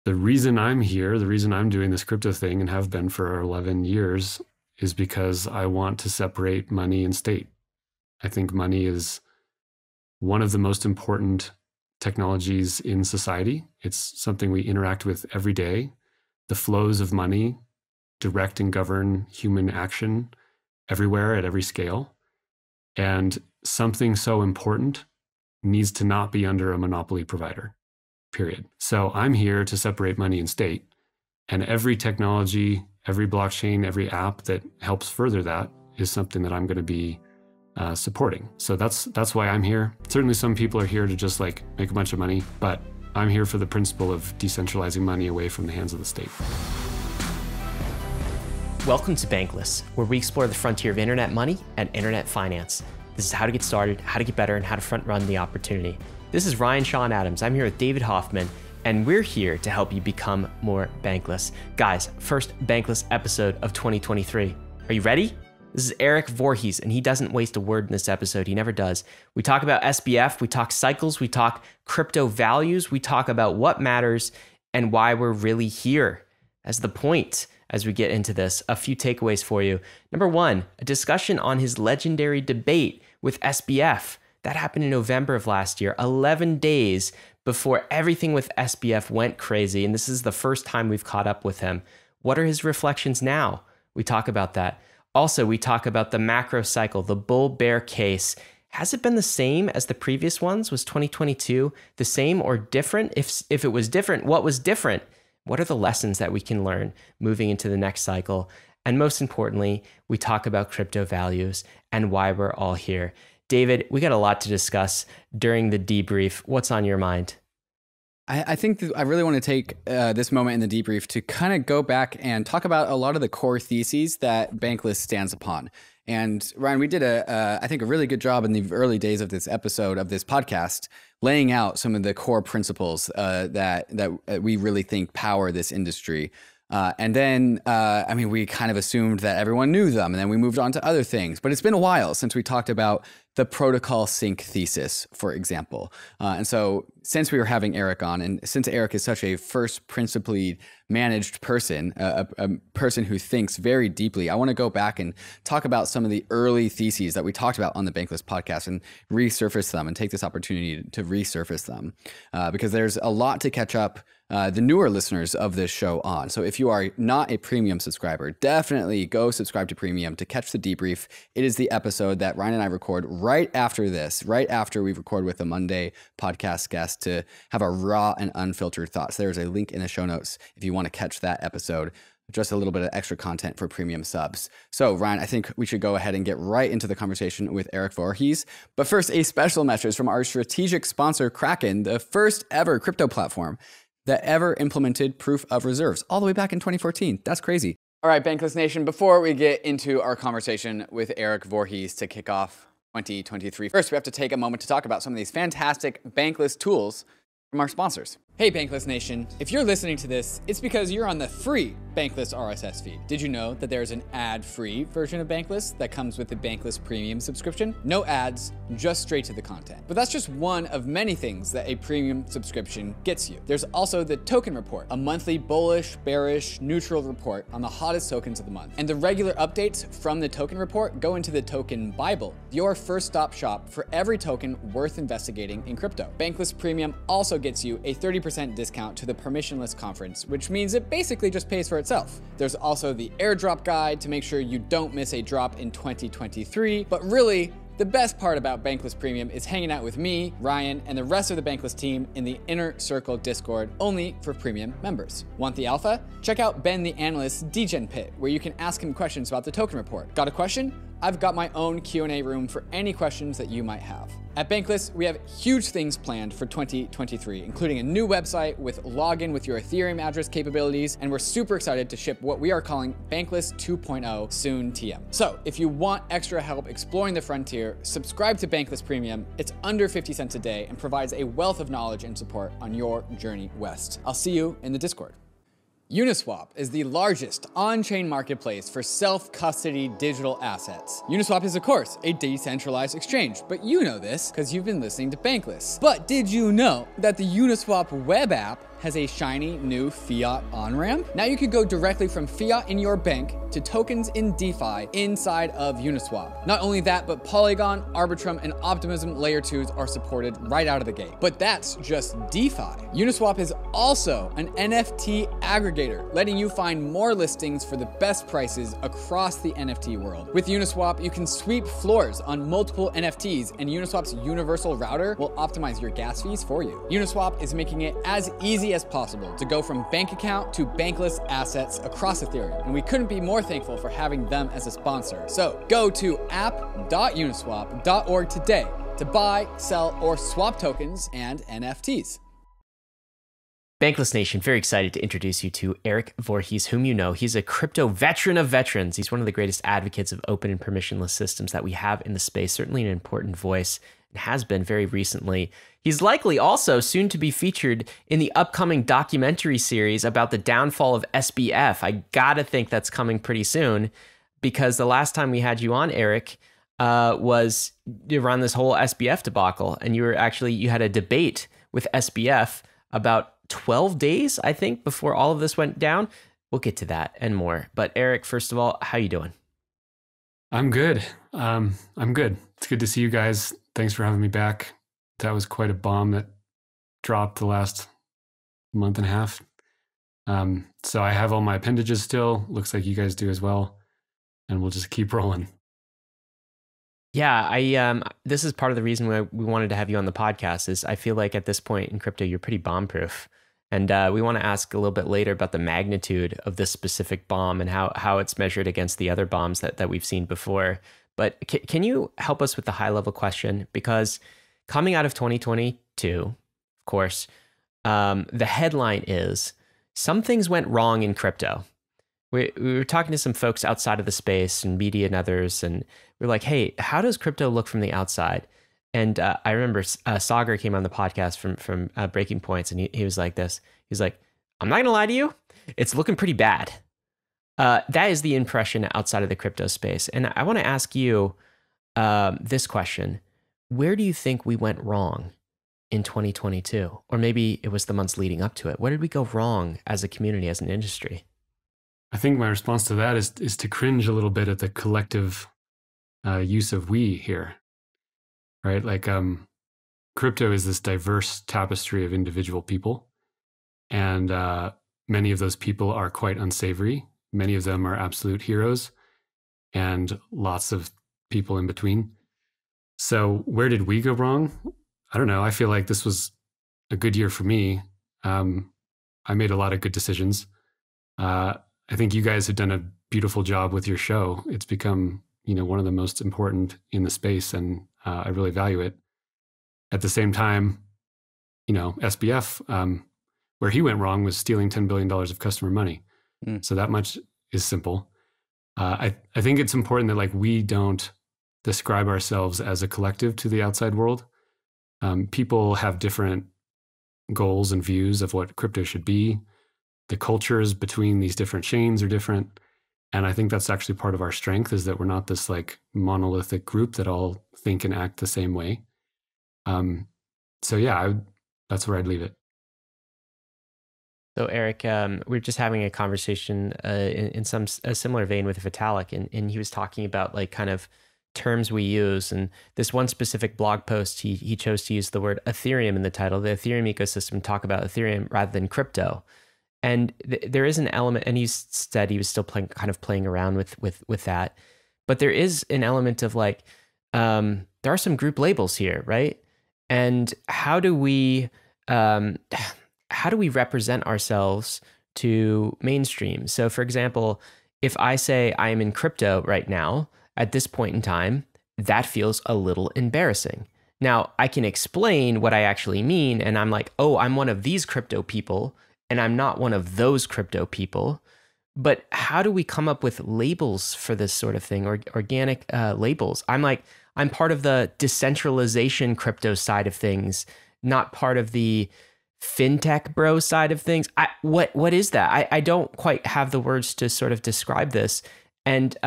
The reason I'm here, the reason I'm doing this crypto thing and have been for 11 years is because I want to separate money and state. I think money is one of the most important technologies in society. It's something we interact with every day. The flows of money direct and govern human action everywhere at every scale. And something so important needs to not be under a monopoly provider, period. So I'm here to separate money and state. And every technology, every blockchain, every app that helps further that is something that I'm going to be supporting. So that's why I'm here. Certainly some people are here to just like make a bunch of money, but I'm here for the principle of decentralizing money away from the hands of the state. Welcome to Bankless, where we explore the frontier of internet money and internet finance. This is how to get started, how to get better, and how to front run the opportunity. This is Ryan Sean Adams. I'm here with David Hoffman, and we're here to help you become more bankless. Guys, first Bankless episode of 2023. Are you ready? This is Erik Voorhees, and he doesn't waste a word in this episode. He never does. We talk about SBF, we talk cycles, we talk crypto values, we talk about what matters and why we're really here. As the point, as we get into this, a few takeaways for you. Number one, a discussion on his legendary debate with SBF. That happened in November of last year, 11 days before everything with SBF went crazy. And this is the first time we've caught up with him. What are his reflections now? We talk about that. Also, we talk about the macro cycle, the bull-bear case. Has it been the same as the previous ones? Was 2022 the same or different? If it was different, what was different? What are the lessons that we can learn moving into the next cycle? And most importantly, we talk about crypto values and why we're all here. David, we got a lot to discuss during the debrief. What's on your mind? I think that I really want to take this moment in the debrief to kind of go back and talk about a lot of the core theses that Bankless stands upon. And Ryan, we did I think a really good job in the early days of this episode of this podcast, laying out some of the core principles that we really think power this industry. And then, we kind of assumed that everyone knew them, and then we moved on to other things. But it's been a while since we talked about the protocol sync thesis, for example. And so since we were having Erik on, and since Erik is such a first principally managed person, a person who thinks very deeply, I want to go back and talk about some of the early theses that we talked about on the Bankless podcast and resurface them and take this opportunity to resurface them because there's a lot to catch up the newer listeners of this show on. So if you are not a premium subscriber, definitely go subscribe to premium to catch the debrief. It is the episode that Ryan and I record right after this, right after we record with a Monday podcast guest to have our raw and unfiltered thoughts. There's a link in the show notes if you want to catch that episode. Just a little bit of extra content for premium subs. So Ryan, I think we should go ahead and get right into the conversation with Erik Voorhees. But first, a special message from our strategic sponsor, KRAKEN, the first ever crypto platform that ever implemented proof of reserves all the way back in 2014. That's crazy. All right, Bankless Nation, before we get into our conversation with Erik Voorhees to kick off 2023, first we have to take a moment to talk about some of these fantastic Bankless tools from our sponsors. Hey Bankless Nation, if you're listening to this, it's because you're on the free Bankless RSS feed. Did you know that there's an ad-free version of Bankless that comes with the Bankless Premium subscription? No ads, just straight to the content. But that's just one of many things that a premium subscription gets you. There's also the Token Report, a monthly bullish, bearish, neutral report on the hottest tokens of the month. And the regular updates from the Token Report go into the Token Bible, your first stop shop for every token worth investigating in crypto. Bankless Premium also gets you a 30% discount to the permissionless conference, which means it basically just pays for itself. There's also the airdrop guide to make sure you don't miss a drop in 2023, but really, the best part about Bankless Premium is hanging out with me, Ryan, and the rest of the Bankless team in the Inner Circle Discord, only for premium members. Want the alpha? Check out Ben the Analyst's DGen Pit, where you can ask him questions about the Token Report. Got a question? I've got my own Q&A room for any questions that you might have. At Bankless, we have huge things planned for 2023, including a new website with login with your Ethereum address capabilities, and we're super excited to ship what we are calling Bankless 2.0 soon TM. So if you want extra help exploring the frontier, subscribe to Bankless Premium. It's under 50 cents a day and provides a wealth of knowledge and support on your journey west. I'll see you in the Discord. UNISWAP is the largest on-chain marketplace for self-custody digital assets. UNISWAP is, of course, a decentralized exchange, but you know this because you've been listening to Bankless. But did you know that the Uniswap web app has a shiny new fiat on-ramp. Now you could go directly from fiat in your bank to tokens in DeFi inside of Uniswap. Not only that, but Polygon, ARBITRUM, and Optimism Layer 2s are supported right out of the gate. But that's just DeFi. Uniswap is also an NFT aggregator, letting you find more listings for the best prices across the NFT world. With Uniswap, you can sweep floors on multiple NFTs, and Uniswap's universal router will optimize your gas fees for you. Uniswap is making it as easy as possible to go from bank account to bankless assets across Ethereum, and we couldn't be more thankful for having them as a sponsor. So go to app.uniswap.org today to buy, sell, or swap tokens and NFTs. Bankless Nation, very excited to introduce you to Erik Voorhees, whom you know. He's a crypto veteran of veterans. He's one of the greatest advocates of open and permissionless systems that we have in the space, certainly an important voice, and has been very recently. He's likely also soon to be featured in the upcoming documentary series about the downfall of SBF. I gotta think that's coming pretty soon, because the last time we had you on, Erik, was around this whole SBF debacle, and you had a debate with SBF about 12 days, I think, before all of this went down. We'll get to that and more. But Erik, first of all, how you doing? I'm good. I'm good. It's good to see you guys. Thanks for having me back. That was quite a bomb that dropped the last month and a half. So I have all my appendages still. Looks like you guys do as well. And we'll just keep rolling. Yeah, this is part of the reason why we wanted to have you on the podcast. Is I feel like at this point in crypto, you're pretty bomb-proof. And we want to ask a little bit later about the magnitude of this specific bomb and how it's measured against the other bombs that we've seen before. But can you help us with the high-level question? Because coming out of 2022, of course, the headline is, some things went wrong in crypto. We were talking to some folks outside of the space and media and others, and we're like, hey, how does crypto look from the outside? And I remember Sagar came on the podcast from Breaking Points, and he was like this. He's like, I'm not going to lie to you. It's looking pretty bad. That is the impression outside of the crypto space. And I want to ask you this question. Where do you think we went wrong in 2022? Or maybe it was the months leading up to it. Where did we go wrong as a community, as an industry? I think my response to that is to cringe a little bit at the collective use of we here, right? Like crypto is this diverse tapestry of individual people, and many of those people are quite unsavory. Many of them are absolute heroes, and lots of people in between. So where did we go wrong? I don't know. I feel like this was a good year for me. I made a lot of good decisions. I think you guys have done a beautiful job with your show. It's become, one of the most important in the space, and I really value it. At the same time, SBF, where he went wrong was stealing $10 billion of customer money. So that much is simple. I think it's important that we don't describe ourselves as a collective to the outside world. People have different goals and views of what crypto should be. The cultures between these different chains are different. And I think that's actually part of our strength, is that we're not this monolithic group that all think and act the same way. So yeah, that's where I'd leave it. So Erik, we were just having a conversation in a similar vein with Vitalik, and he was talking about kind of terms we use. And this one specific blog post, he chose to use the word Ethereum in the title, the Ethereum ecosystem, talk about Ethereum rather than crypto. And there is an element, and he said he was still playing around with that. But there is an element of there are some group labels here, right? And how do we represent ourselves to mainstream? So for example, if I say I am in crypto right now, at this point in time, that feels a little embarrassing. Now I can explain what I actually mean, and I'm like, oh, I'm one of these crypto people, and I'm not one of those crypto people. But how do we come up with labels for this sort of thing, or organic labels? I'm part of the decentralization crypto side of things, not part of the fintech bro side of things. What is that? I don't quite have the words to sort of describe this. And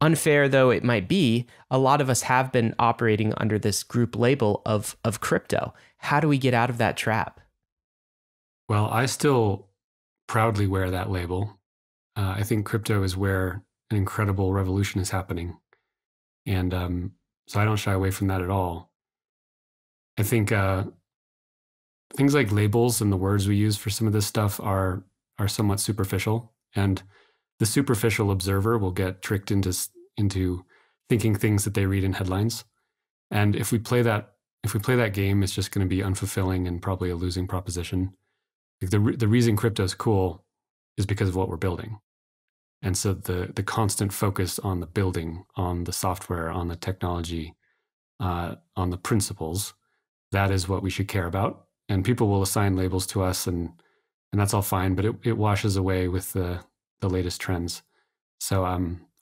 unfair though it might be, a lot of us have been operating under this group label of crypto. How do we get out of that trap? Well, I still proudly wear that label. I think crypto is where an incredible revolution is happening. And so I don't shy away from that at all. I think things like labels and the words we use for some of this stuff are somewhat superficial. And the superficial observer will get tricked into thinking things that they read in headlines. And if we play that game, it's just going to be unfulfilling and probably a losing proposition. Like the reason crypto is cool is because of what we're building. And so the constant focus on the building, on the software, on the technology, on the principles, that is what we should care about. And people will assign labels to us, and that's all fine, but it washes away with the latest trends. So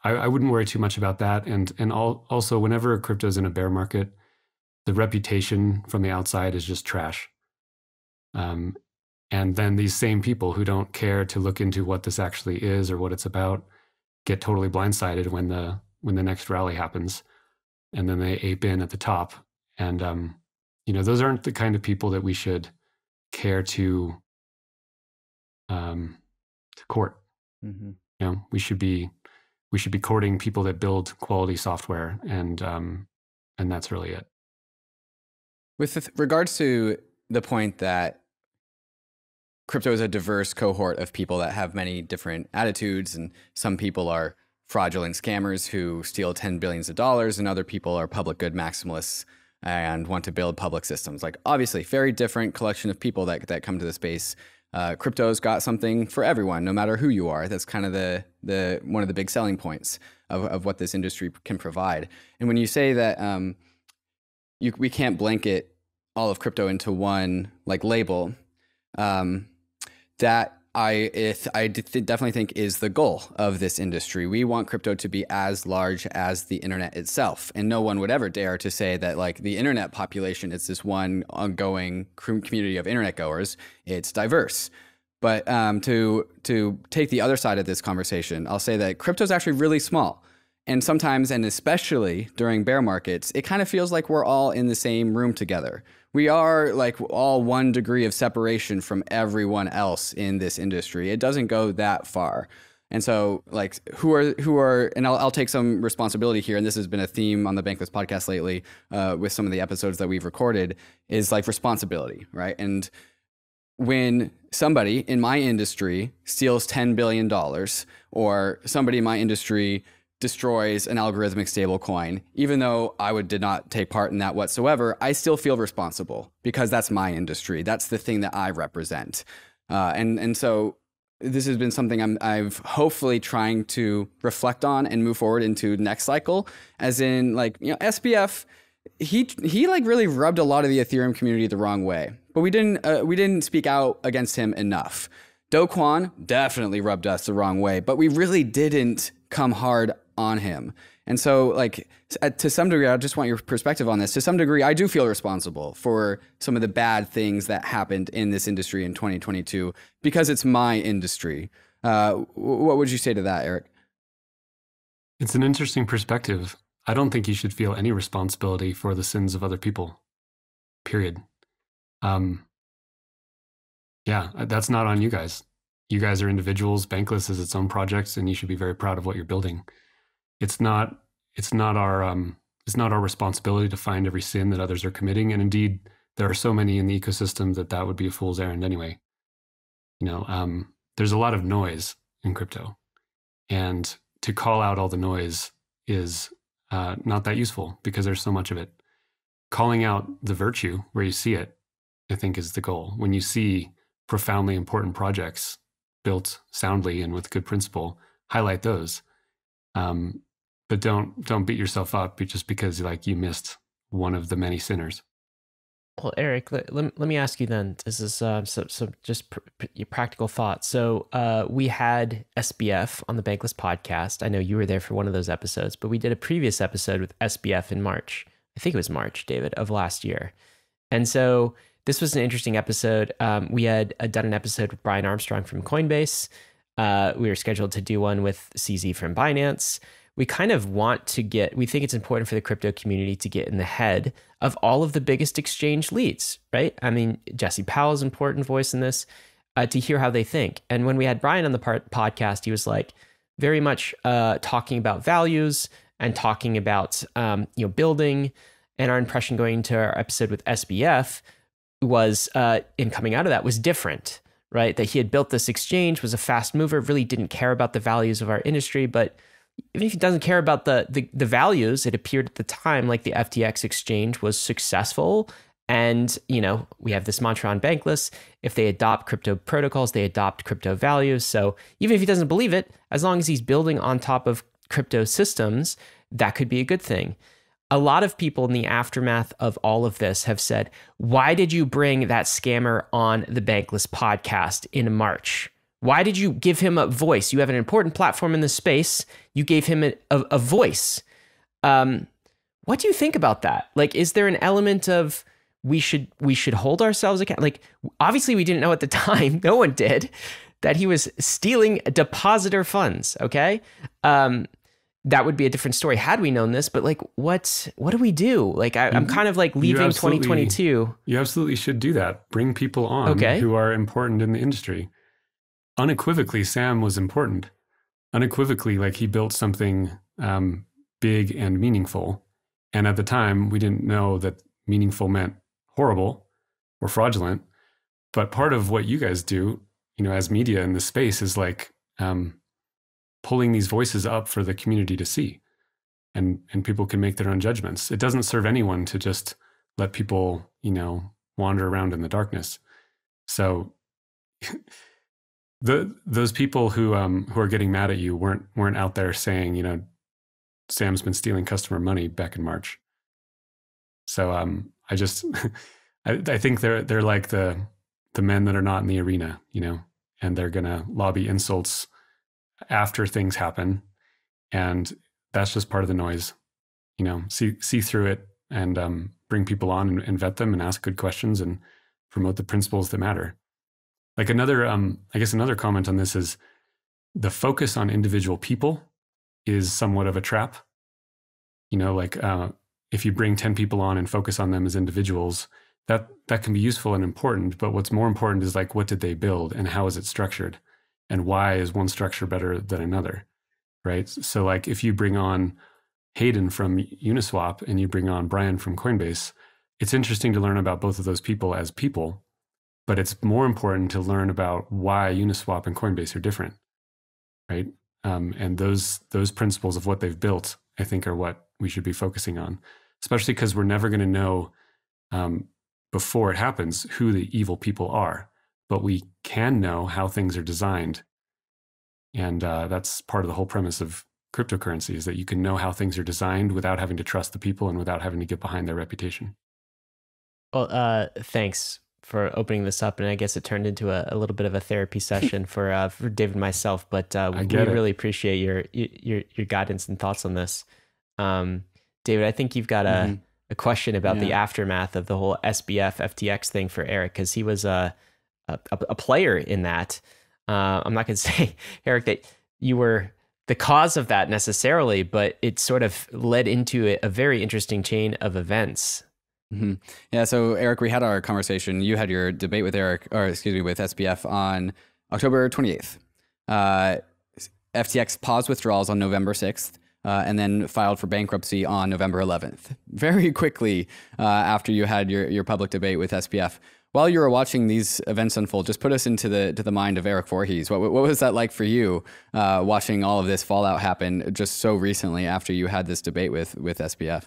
I wouldn't worry too much about that. And also, whenever crypto is in a bear market, the reputation from the outside is just trash. And then these same people who don't care to look into what this actually is or what it's about get totally blindsided when the next rally happens, and then they ape in at the top. And those aren't the kind of people that we should care to court. Mm-hmm. We should be courting people that build quality software, and that's really it. With regards to the point that crypto is a diverse cohort of people that have many different attitudes, and some people are fraudulent scammers who steal billions of dollars, and other people are public good maximalists and want to build public systems. Like, obviously, very different collection of people that come to the space. Crypto's got something for everyone, no matter who you are. That's kind of the one of the big selling points of what this industry can provide. And when you say that we can't blanket all of crypto into one label, that I definitely think is the goal of this industry. We want crypto to be as large as the internet itself. And no one would ever dare to say that the internet population is this one ongoing community of internet goers. It's diverse. But to take the other side of this conversation, I'll say that crypto is actually really small. And sometimes, and especially during bear markets, it kind of feels like we're all in the same room together. We are all 1 degree of separation from everyone else in this industry. It doesn't go that far. And so who are, and I'll take some responsibility here. And this has been a theme on the Bankless podcast lately with some of the episodes that we've recorded, is responsibility, right? And when somebody in my industry steals $10 billion, or somebody in my industry destroys an algorithmic stablecoin, even though I did not take part in that whatsoever, I still feel responsible because that's my industry. That's the thing that I represent. And so this has been something I've hopefully trying to reflect on and move forward into next cycle, as in SBF, he really rubbed a lot of the Ethereum community the wrong way, but we didn't speak out against him enough. Do Kwon definitely rubbed us the wrong way, but we really didn't come hard on him. And so to some degree, I just want your perspective on this. To some degree, I do feel responsible for some of the bad things that happened in this industry in 2022 because it's my industry. What would you say to that, Erik? It's an interesting perspective. I don't think you should feel any responsibility for the sins of other people, period. Yeah, that's not on you guys. You guys are individuals. Bankless is its own project, and you should be very proud of what you're building. It's not our responsibility to find every sin that others are committing. And indeed, there are so many in the ecosystem that would be a fool's errand anyway. There's a lot of noise in crypto, and to call out all the noise is not that useful because there's so much of it. Calling out the virtue where you see it, I think, is the goal. When you see profoundly important projects built soundly and with good principle, highlight those. But don't beat yourself up just because you missed one of the many sinners. Well, Erik, let me ask you then. This is just your practical thoughts. So we had SBF on the Bankless podcast. I know you were there for one of those episodes, but we did a previous episode with SBF in March. I think it was March, David, of last year. And so this was an interesting episode. We had done an episode with Brian Armstrong from Coinbase. We were scheduled to do one with CZ from Binance. We kind of we think it's important for the crypto community to get in the head of all of the biggest exchange leads, right? I mean, Jesse Powell's an important voice in this. to hear how they think. And when we had Brian on the podcast, he was like very much talking about values and talking about building. And our impression going into our episode with SBF was, in coming out of that, was different, right? That he had built this exchange, was a fast mover, really didn't care about the values of our industry. But even if he doesn't care about the values, it appeared at the time like the FTX exchange was successful. And, we have this mantra on Bankless: if they adopt crypto protocols, they adopt crypto values. So even if he doesn't believe it, as long as he's building on top of crypto systems, that could be a good thing. A lot of people in the aftermath of all of this have said, why did you bring that scammer on the Bankless podcast in March? Why did you give him a voice? You have an important platform in the space. You gave him a voice. What do you think about that? Like, is there an element of we should hold ourselves accountable? Like, obviously we didn't know at the time, no one did, that he was stealing depositor funds, okay? That would be a different story had we known this, but like, what do we do? Like, I'm kind of like leaving 2022. You absolutely should do that. Bring people on who are important in the industry. Unequivocally, Sam was important. Unequivocally, like, he built something big and meaningful. And at the time, we didn't know that meaningful meant horrible or fraudulent. But part of what you guys do, as media in this space, is like pulling these voices up for the community to see, and people can make their own judgments. It doesn't serve anyone to just let people, wander around in the darkness. So those people who are getting mad at you weren't out there saying, Sam's been stealing customer money back in March. So I just I think they're like the men that are not in the arena, and they're gonna lobby insults after things happen, and that's just part of the noise. See through it, and bring people on and vet them and ask good questions and promote the principles that matter. Like, another comment on this is the focus on individual people is somewhat of a trap. If you bring 10 people on and focus on them as individuals, that can be useful and important. But what's more important is, like, what did they build and how is it structured? And why is one structure better than another, right? So, like, if you bring on Hayden from Uniswap and you bring on Brian from Coinbase, it's interesting to learn about both of those people as people, but it's more important to learn about why Uniswap and Coinbase are different, right? And those principles of what they've built, I think, are what we should be focusing on, especially because we're never going to know before it happens who the evil people are. But we can know how things are designed. And that's part of the whole premise of cryptocurrency, is that you can know how things are designed without having to trust the people and without having to get behind their reputation. Well, thanks for opening this up. And I guess it turned into a little bit of a therapy session for David and myself, but we really appreciate your guidance and thoughts on this. David, I think you've got a question about the aftermath of the whole SBF FTX thing for Erik, because he was a player in that. I'm not going to say, Erik, that you were the cause of that necessarily, but it sort of led into a very interesting chain of events. Mm-hmm. Yeah. So, Erik, we had our conversation. You had your debate with with SBF on October 28th. FTX paused withdrawals on November 6th. And then filed for bankruptcy on November 11th. Very quickly after you had your public debate with SBF. While you were watching these events unfold, just put us into the mind of Erik Voorhees. What was that like for you, watching all of this fallout happen just so recently after you had this debate with SBF?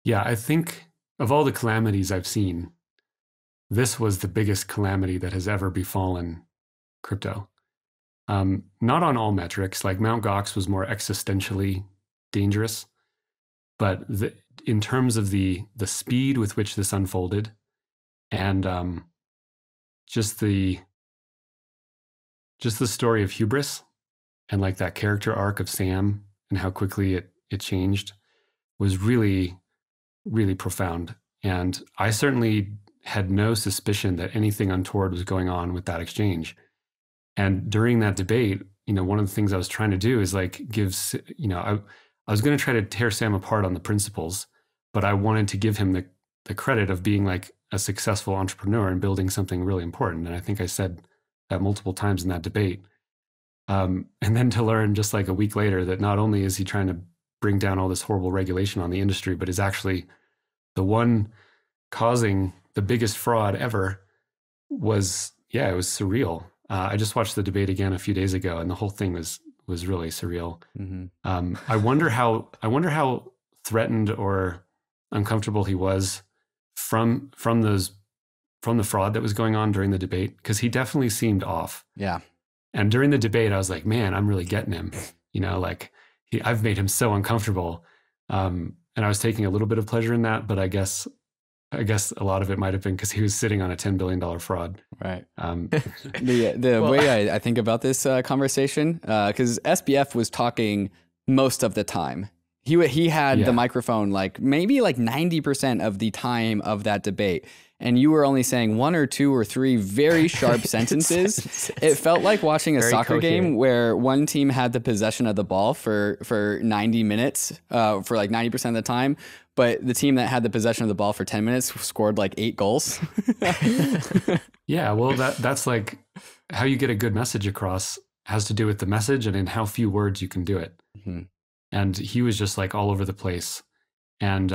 Yeah, I think of all the calamities I've seen, this was the biggest calamity that has ever befallen crypto. Not on all metrics, like Mt. Gox was more existentially dangerous, but in terms of the speed with which this unfolded, and just the story of hubris and like that character arc of Sam and how quickly it changed was really, really profound. And I certainly had no suspicion that anything untoward was going on with that exchange. And during that debate, one of the things I was trying to do is like I was going to try to tear Sam apart on the principles, but I wanted to give him the credit of being like a successful entrepreneur and building something really important. And I think I said multiple times in that debate. And then to learn just like a week later that not only is he trying to bring down all this horrible regulation on the industry, but is actually the one causing the biggest fraud ever was, it was surreal. I just watched the debate again a few days ago, and the whole thing was really surreal. Mm-hmm. I wonder how threatened or uncomfortable he was from the fraud that was going on during the debate, because he definitely seemed off. Yeah. And during the debate, I was like, man, I'm really getting him. Like I've made him so uncomfortable. And I was taking a little bit of pleasure in that, but I guess a lot of it might have been because he was sitting on a $10 billion fraud. Right. The way I think about this conversation, because SBF was talking most of the time. He had the microphone maybe 90% of the time of that debate. And you were only saying one or two or three very sharp sentences. It felt like watching a soccer game where one team had the possession of the ball for 90 minutes, for 90% of the time. But the team that had the possession of the ball for 10 minutes scored 8 goals. Yeah, well, that's like how you get a good message across has to do with the message and in how few words you can do it. Mm-hmm. And he was just all over the place. And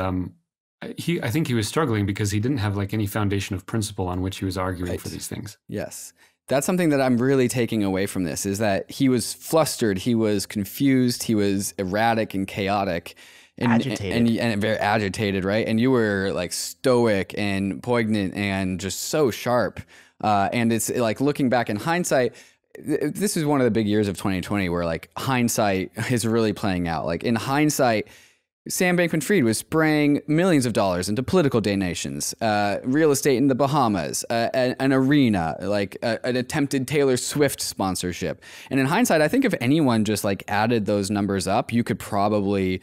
I think he was struggling because he didn't have any foundation of principle on which he was arguing for these things. Yes. That's something that I'm really taking away from this, is that he was flustered, he was confused, he was erratic and chaotic. Agitated. And very agitated, right? And you were stoic and poignant and just so sharp. And it's looking back in hindsight, this is one of the big years of 2020 where hindsight is really playing out. In hindsight, Sam Bankman-Fried was spraying millions of dollars into political donations, real estate in the Bahamas, an arena, an attempted Taylor Swift sponsorship. And in hindsight, I think if anyone just added those numbers up, you could probably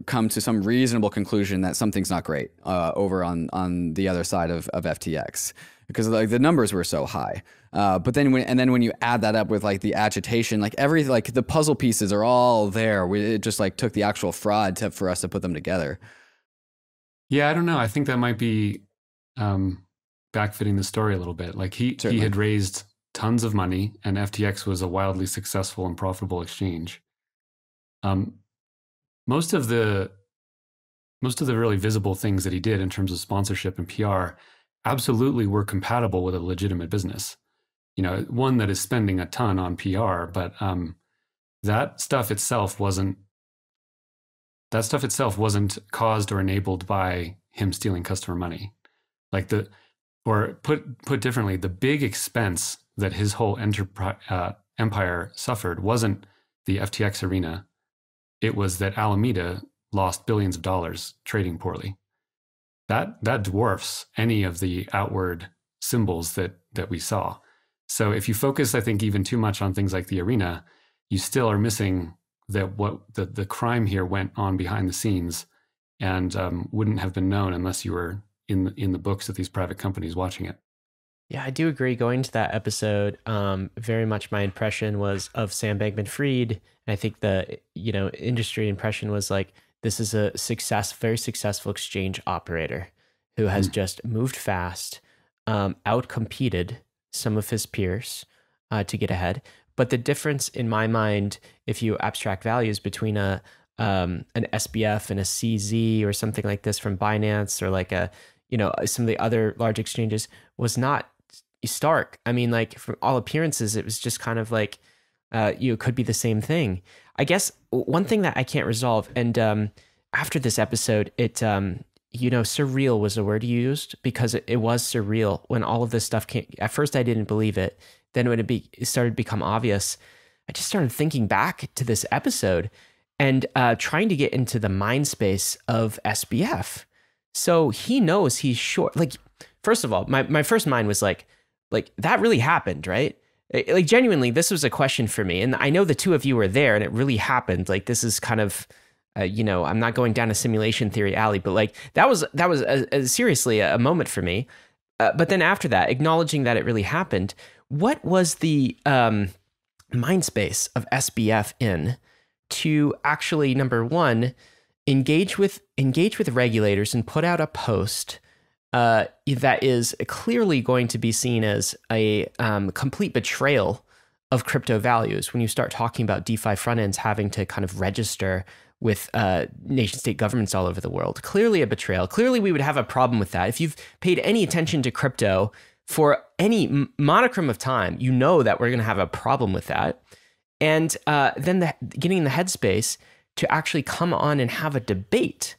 come to some reasonable conclusion that something's not great over on the other side of FTX, because the numbers were so high. But then when you add that up with the agitation, the puzzle pieces are all there. It just took the actual fraud for us to put them together. Yeah, I don't know. I think that might be backfitting the story a little bit. He had raised tons of money, and FTX was a wildly successful and profitable exchange. Most of the really visible things that he did in terms of sponsorship and PR absolutely were compatible with a legitimate business. One that is spending a ton on PR, but that stuff itself wasn't caused or enabled by him stealing customer money. Or put differently, the big expense that his whole empire suffered wasn't the FTX arena. It was that Alameda lost billions of dollars trading poorly. That dwarfs any of the outward symbols that we saw. So if you focus, I think, even too much on things like the arena, you still are missing that the crime here went on behind the scenes and wouldn't have been known unless you were in the books of these private companies watching it. Yeah, I do agree. Going to that episode, very much my impression was of Sam Bankman-Fried. And I think the industry impression was this is a very successful exchange operator who has just moved fast, outcompeted some of his peers to get ahead. But the difference in my mind, if you abstract values between an SBF and a CZ or something like this from Binance or some of the other large exchanges, was not stark. I mean, from all appearances, it was just kind of could be the same thing. I guess one thing that I can't resolve, and after this episode, surreal was the word you used, because it was surreal when all of this stuff came. At first, I didn't believe it. Then when it started to become obvious, I just started thinking back to this episode and trying to get into the mind space of SBF. So he knows he's short. First of all, my first mind was that really happened, right? Genuinely, this was a question for me. And I know the two of you were there and it really happened. This is kind of, I'm not going down a simulation theory alley, but that was seriously a moment for me. But then after that, acknowledging that it really happened, what was the mind space of SBF in to actually, number one, engage with regulators and put out a post that is clearly going to be seen as a complete betrayal of crypto values when you start talking about DeFi front ends having to kind of register with nation state governments all over the world. Clearly a betrayal. Clearly we would have a problem with that. If you've paid any attention to crypto for any monochrome of time, you know that we're going to have a problem with that. And then getting the Headspace to actually come on and have a debate.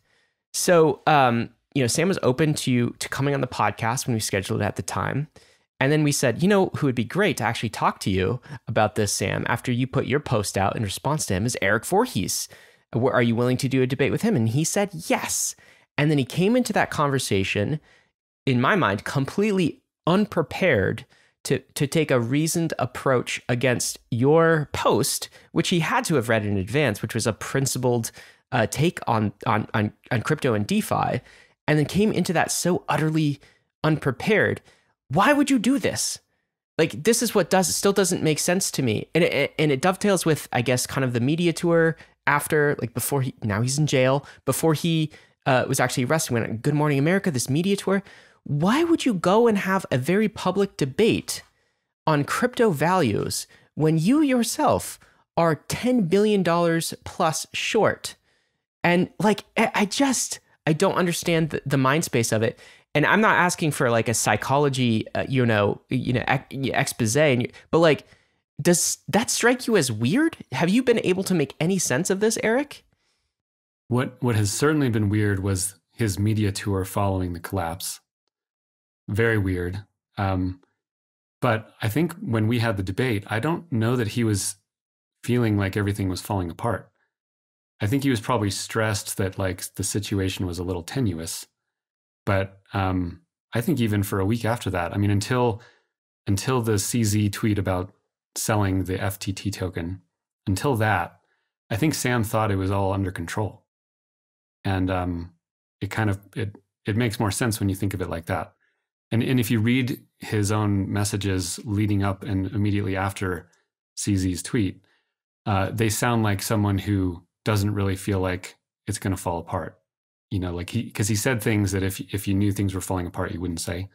So, Sam was open to coming on the podcast when we scheduled it at the time. And then we said, who would be great to actually talk to you about this, Sam, after you put your post out in response to him is Erik Voorhees. Are you willing to do a debate with him? And he said, yes. And then he came into that conversation, in my mind, completely unprepared to take a reasoned approach against your post, which he had to have read in advance, which was a principled take on crypto and DeFi, and then came into that so utterly unprepared. Why would you do this? Like, this is what still doesn't make sense to me. And it dovetails with, I guess, kind of the media tour after, like before now he's in jail, before he was actually arrested, went on Good Morning America, this media tour. Why would you go and have a very public debate on crypto values when you yourself are $10 billion plus short? And like, I don't understand the mind space of it. And I'm not asking for like a psychology, expose, but like, does that strike you as weird? Have you been able to make any sense of this, Erik? What has certainly been weird was his media tour following the collapse. Very weird. But I think when we had the debate, I don't know that he was feeling like everything was falling apart. I think he was probably stressed that like the situation was a little tenuous. But I think even for a week after that, I mean, until the CZ tweet about selling the FTT token, until that, I think Sam thought it was all under control. And it makes more sense when you think of it like that. And if you read his own messages leading up and immediately after CZ's tweet, they sound like someone who doesn't really feel like it's going to fall apart. Because he said things that if you knew things were falling apart, you wouldn't say.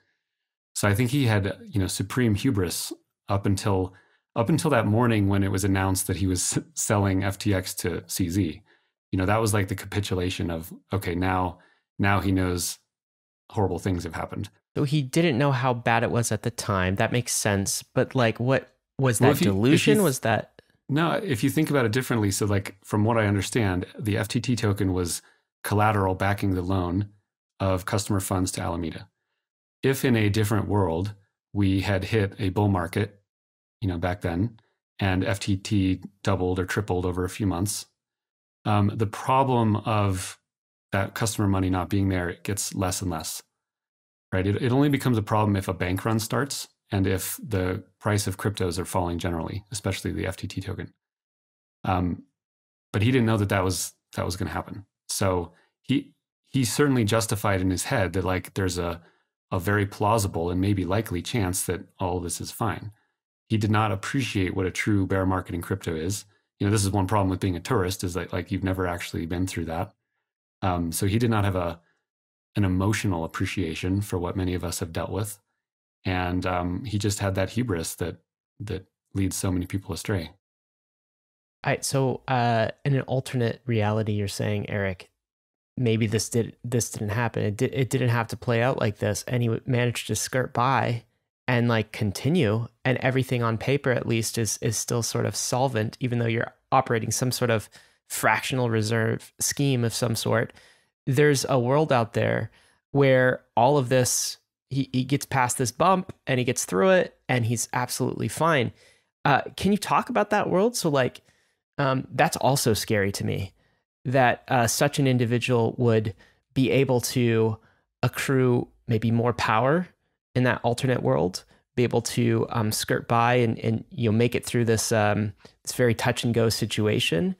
So I think he had, supreme hubris up until that morning when it was announced that he was selling FTX to CZ. That was like the capitulation of, okay, now he knows horrible things have happened. So he didn't know how bad it was at the time. That makes sense. But like, what was that delusion? Was that? No, if you think about it differently. So like, from what I understand, the FTT token was collateral backing the loan of customer funds to Alameda. If in a different world, we had hit a bull market, back then, and FTT doubled or tripled over a few months, the problem of that customer money not being there, it gets less and less, right? It only becomes a problem if a bank run starts and if the price of cryptos are falling generally, especially the FTT token. But he didn't know that was going to happen. So he certainly justified in his head that like there's a very plausible and maybe likely chance that all of this is fine. He did not appreciate what a true bear market in crypto is. This is one problem with being a tourist, is that like you've never actually been through that. So he did not have an emotional appreciation for what many of us have dealt with. And he just had that hubris that leads so many people astray. All right. So in an alternate reality, you're saying, Erik, maybe this didn't happen. It didn't have to play out like this. And he managed to skirt by and like continue. And everything on paper, at least, is still sort of solvent, even though you're operating some sort of fractional reserve scheme of some sort. There's a world out there where all of this, he gets past this bump and he gets through it and he's absolutely fine. Can you talk about that world? So like, that's also scary to me, that such an individual would be able to accrue maybe more power in that alternate world, be able to skirt by and make it through this this very touch and go situation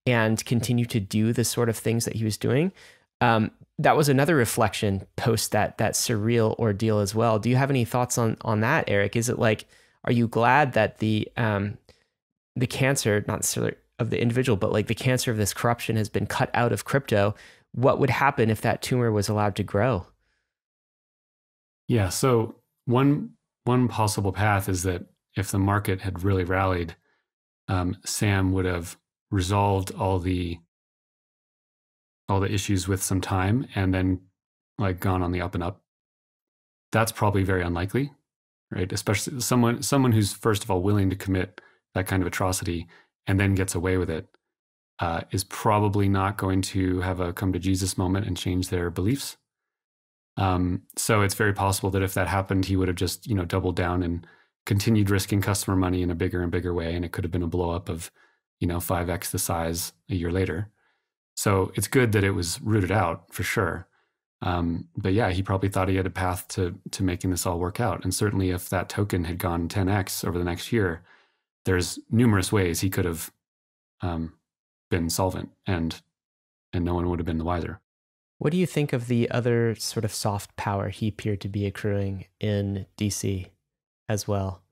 and continue to do the sort of things that he was doing. That was another reflection post that surreal ordeal as well. Do you have any thoughts on that, Erik? Is it like, are you glad that the cancer, not necessarily of the individual, but like the cancer of this corruption has been cut out of crypto? What would happen if that tumor was allowed to grow? Yeah. So one possible path is that if the market had really rallied, Sam would have resolved all the issues with some time and then like gone on the up and up. That's probably very unlikely, right? Especially someone who's first of all willing to commit that kind of atrocity and then gets away with it is probably not going to have a come to Jesus moment and change their beliefs. So it's very possible that if that happened, he would have just, doubled down and continued risking customer money in a bigger and bigger way. And it could have been a blow up of, 5x the size a year later. So it's good that it was rooted out for sure. But yeah, he probably thought he had a path to making this all work out. And certainly if that token had gone 10x over the next year, there's numerous ways he could have been solvent and no one would have been the wiser. What do you think of the other sort of soft power he appeared to be accruing in DC as well?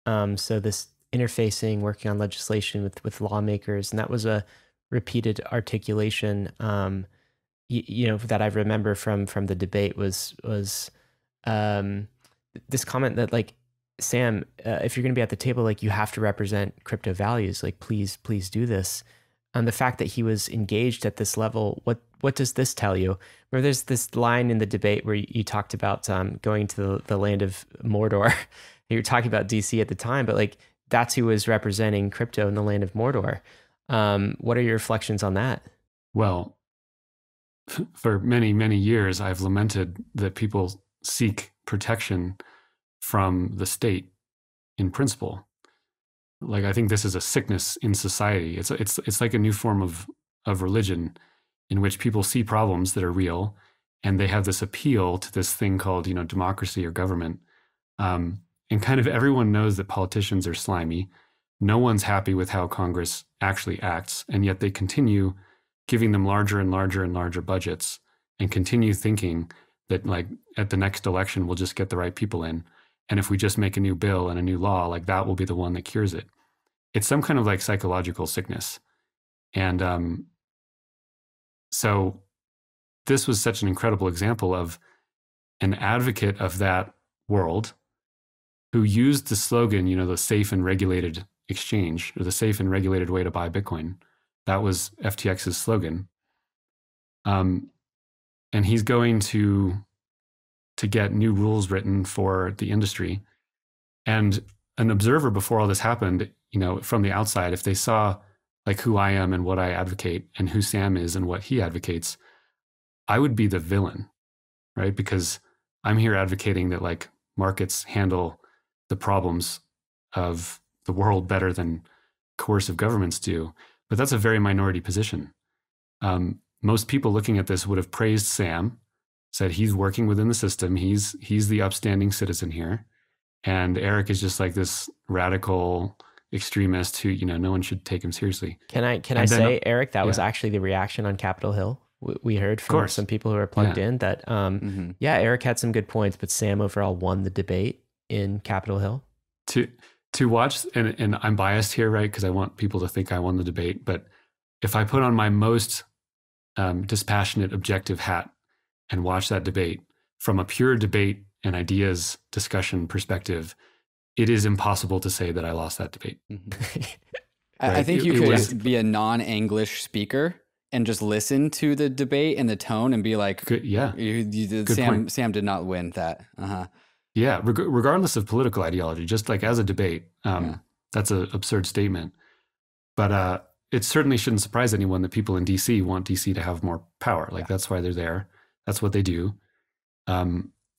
So this interfacing, working on legislation with lawmakers, and that was a repeated articulation, that I remember from the debate was this comment that like, Sam, if you're going to be at the table, like you have to represent crypto values, like please do this. And the fact that he was engaged at this level, what does this tell you? Where there's this line in the debate where you talked about going to the land of Mordor. You were talking about DC at the time, but like that's who was representing crypto in the land of Mordor. What are your reflections on that? Well, for many, many years, I've lamented that people seek protection from the state in principle. Like, I think this is a sickness in society. It's like a new form of religion in which people see problems that are real and they have this appeal to this thing called, democracy or government. And kind of everyone knows that politicians are slimy. No one's happy with how Congress actually acts. And yet they continue giving them larger and larger and larger budgets and continue thinking that like at the next election, we'll just get the right people in. And if we just make a new bill and a new law, like that will be the one that cures it. It's some kind of like psychological sickness. And so this was such an incredible example of an advocate of that world who used the slogan, the safe and regulated exchange or the safe and regulated way to buy Bitcoin. That was FTX's slogan. And he's going to get new rules written for the industry. And an observer before all this happened, from the outside, if they saw like who I am and what I advocate and who Sam is and what he advocates, I would be the villain, right? Because I'm here advocating that like markets handle the problems of the world better than coercive governments do. But that's a very minority position. Most people looking at this would have praised Sam, said he's working within the system. He's the upstanding citizen here. And Erik is just like this radical extremist who, no one should take him seriously. Can I say, Erik, that was actually the reaction on Capitol Hill. We heard from some people who are plugged in that, Erik had some good points, but Sam overall won the debate in Capitol Hill. To watch, and I'm biased here, right? Because I want people to think I won the debate. But if I put on my most dispassionate, objective hat and watch that debate from a pure debate and ideas discussion perspective, it is impossible to say that I lost that debate. Mm-hmm. Right? I think you could be a non-English speaker and just listen to the debate and the tone and be like, Sam did not win that. Yeah, regardless of political ideology, just like as a debate, that's an absurd statement. But it certainly shouldn't surprise anyone that people in DC want DC to have more power. Like that's why they're there. That's what they do.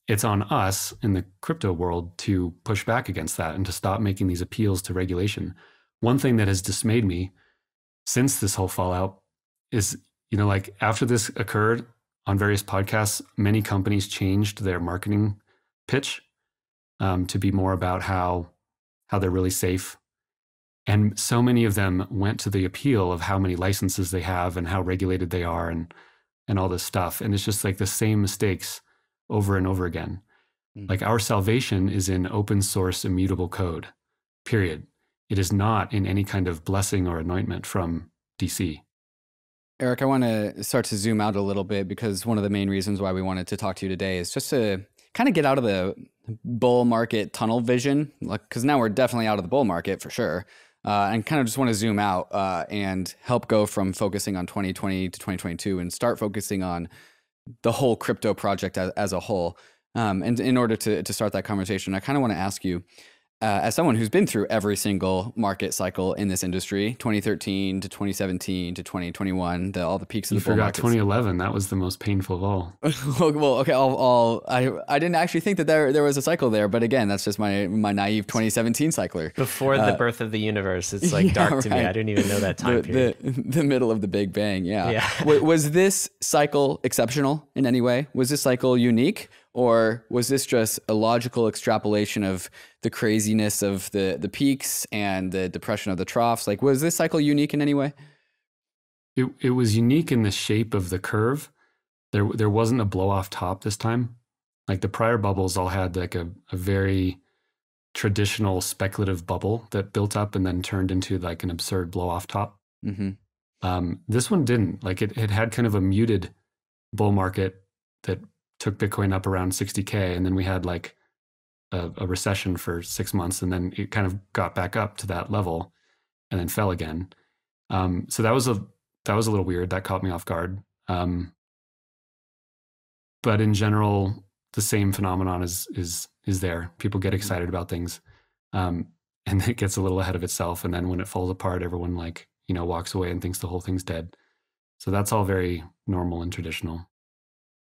It's on us in the crypto world to push back against that and to stop making these appeals to regulation. One thing that has dismayed me since this whole fallout is, like after this occurred on various podcasts, many companies changed their marketing pitch to be more about how they're really safe. And so many of them went to the appeal of how many licenses they have and how regulated they are and all this stuff. And it's just like the same mistakes over and over again. Like our salvation is in open source immutable code, period. It is not in any kind of blessing or anointment from DC. Erik, I want to start to zoom out a little bit because one of the main reasons why we wanted to talk to you today is just to kind of get out of the bull market tunnel vision, because now we're definitely out of the bull market for sure. And kind of just want to zoom out and help go from focusing on 2020 to 2022 and start focusing on the whole crypto project as a whole. And in order to start that conversation, I kind of want to ask you, as someone who's been through every single market cycle in this industry, 2013 to 2017 to 2021, all the peaks of the bull markets. 2011. That was the most painful of all. Well, okay. I didn't actually think that there was a cycle there, but again, that's just my naive 2017 cycler. Before the birth of the universe, it's like dark to me. I didn't even know that time period. The middle of the Big Bang. Yeah. Was this cycle exceptional in any way? Was this cycle unique? Or was this just a logical extrapolation of the craziness of the peaks and the depression of the troughs? Like, was this cycle unique in any way? It was unique in the shape of the curve. There wasn't a blow off top this time. Like the prior bubbles all had like a very traditional speculative bubble that built up and then turned into like an absurd blow off top. Mm-hmm. This one didn't. Like it had kind of a muted bull market that took Bitcoin up around 60K, and then we had like a recession for 6 months, and then it kind of got back up to that level and then fell again. So that was a little weird. That caught me off guard. But in general, the same phenomenon is there. People get excited about things, and it gets a little ahead of itself, and then when it falls apart, everyone walks away and thinks the whole thing's dead. So that's all very normal and traditional.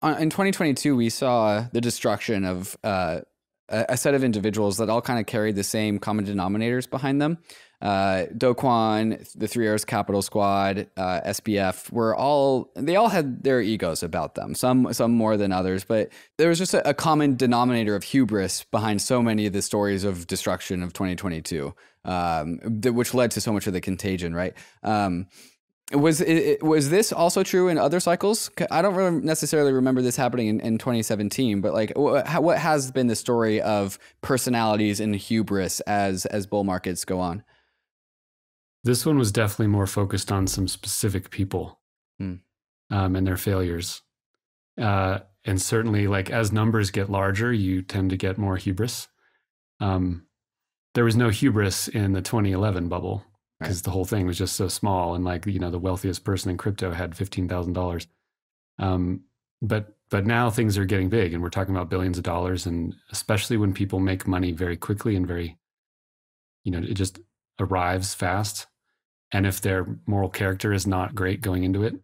In 2022, we saw the destruction of a set of individuals that all kind of carried the same common denominators behind them. Do Kwon, the Three Arrows Capital Squad, SBF, they all had their egos about them, some more than others, but there was just a common denominator of hubris behind so many of the stories of destruction of 2022, which led to so much of the contagion, right? Was this also true in other cycles? I don't really necessarily remember this happening in 2017, but like, what has been the story of personalities and hubris as bull markets go on? This one was definitely more focused on some specific people and their failures. And certainly, like as numbers get larger, you tend to get more hubris. There was no hubris in the 2011 bubble. Because the whole thing was just so small, and like the wealthiest person in crypto had $15,000. But now things are getting big, and we're talking about billions of dollars, and especially when people make money very quickly and very, it just arrives fast. And if their moral character is not great going into it,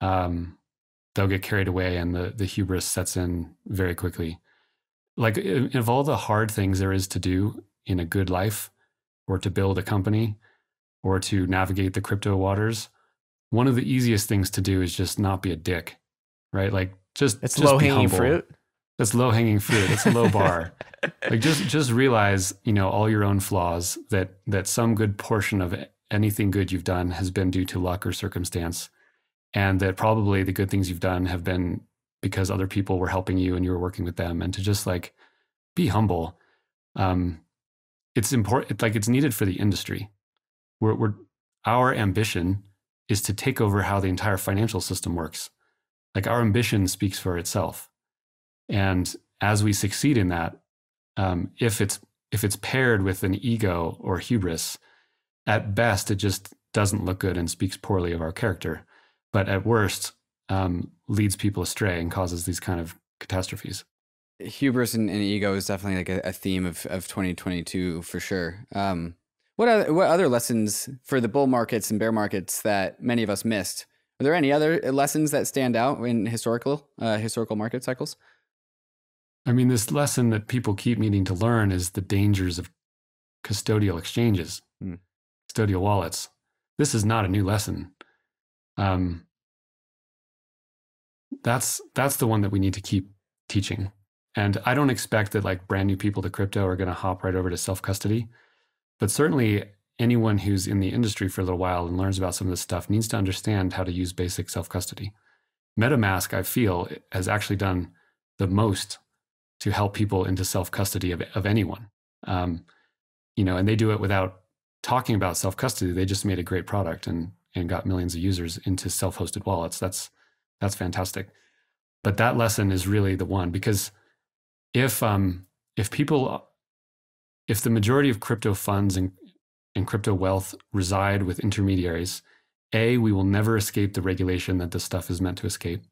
they'll get carried away, and the hubris sets in very quickly. Like of all the hard things there is to do in a good life, or to build a company, or to navigate the crypto waters, one of the easiest things to do is just not be a dick, right? Like it's low-hanging fruit. That's low-hanging fruit. It's a low bar. Like just realize, all your own flaws, that some good portion of anything good you've done has been due to luck or circumstance, and that probably the good things you've done have been because other people were helping you and you were working with them, and to just like be humble. It's important. Like it's needed for the industry. Our ambition is to take over how the entire financial system works. Like our ambition speaks for itself. And as we succeed in that, if it's paired with an ego or hubris, at best, it just doesn't look good and speaks poorly of our character. But at worst, leads people astray and causes these kind of catastrophes. Hubris and ego is definitely like a theme of 2022 for sure. What other lessons for the bull markets and bear markets that many of us missed? Are there any other lessons that stand out in historical market cycles? I mean, this lesson that people keep needing to learn is the dangers of custodial exchanges, custodial wallets. This is not a new lesson. That's the one that we need to keep teaching. And I don't expect that like brand new people to crypto are going to hop right over to self-custody. But certainly anyone who's in the industry for a little while and learns about some of this stuff needs to understand how to use basic self-custody. MetaMask, I feel, has actually done the most to help people into self-custody of anyone. And they do it without talking about self-custody. They just made a great product and got millions of users into self-hosted wallets. That's fantastic. But that lesson is really the one, because if the majority of crypto funds and crypto wealth reside with intermediaries, A, we will never escape the regulation that this stuff is meant to escape.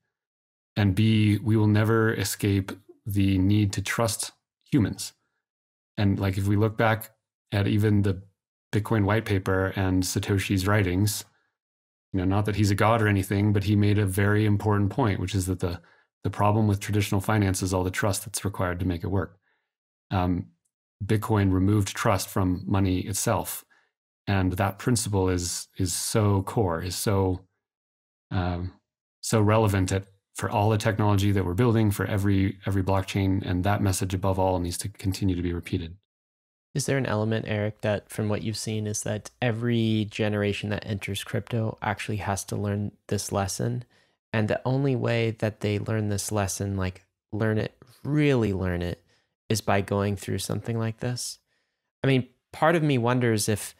And B, we will never escape the need to trust humans. And like if we look back at even the Bitcoin white paper and Satoshi's writings, not that he's a god or anything, but he made a very important point, which is that the problem with traditional finance is all the trust that's required to make it work. Bitcoin removed trust from money itself. And that principle is so core, is so relevant for all the technology that we're building, for every blockchain, and that message above all needs to continue to be repeated. Is there an element, Erik, that from what you've seen is that every generation that enters crypto actually has to learn this lesson? And the only way that they learn this lesson, like really learn it, is by going through something like this? I mean, part of me wonders if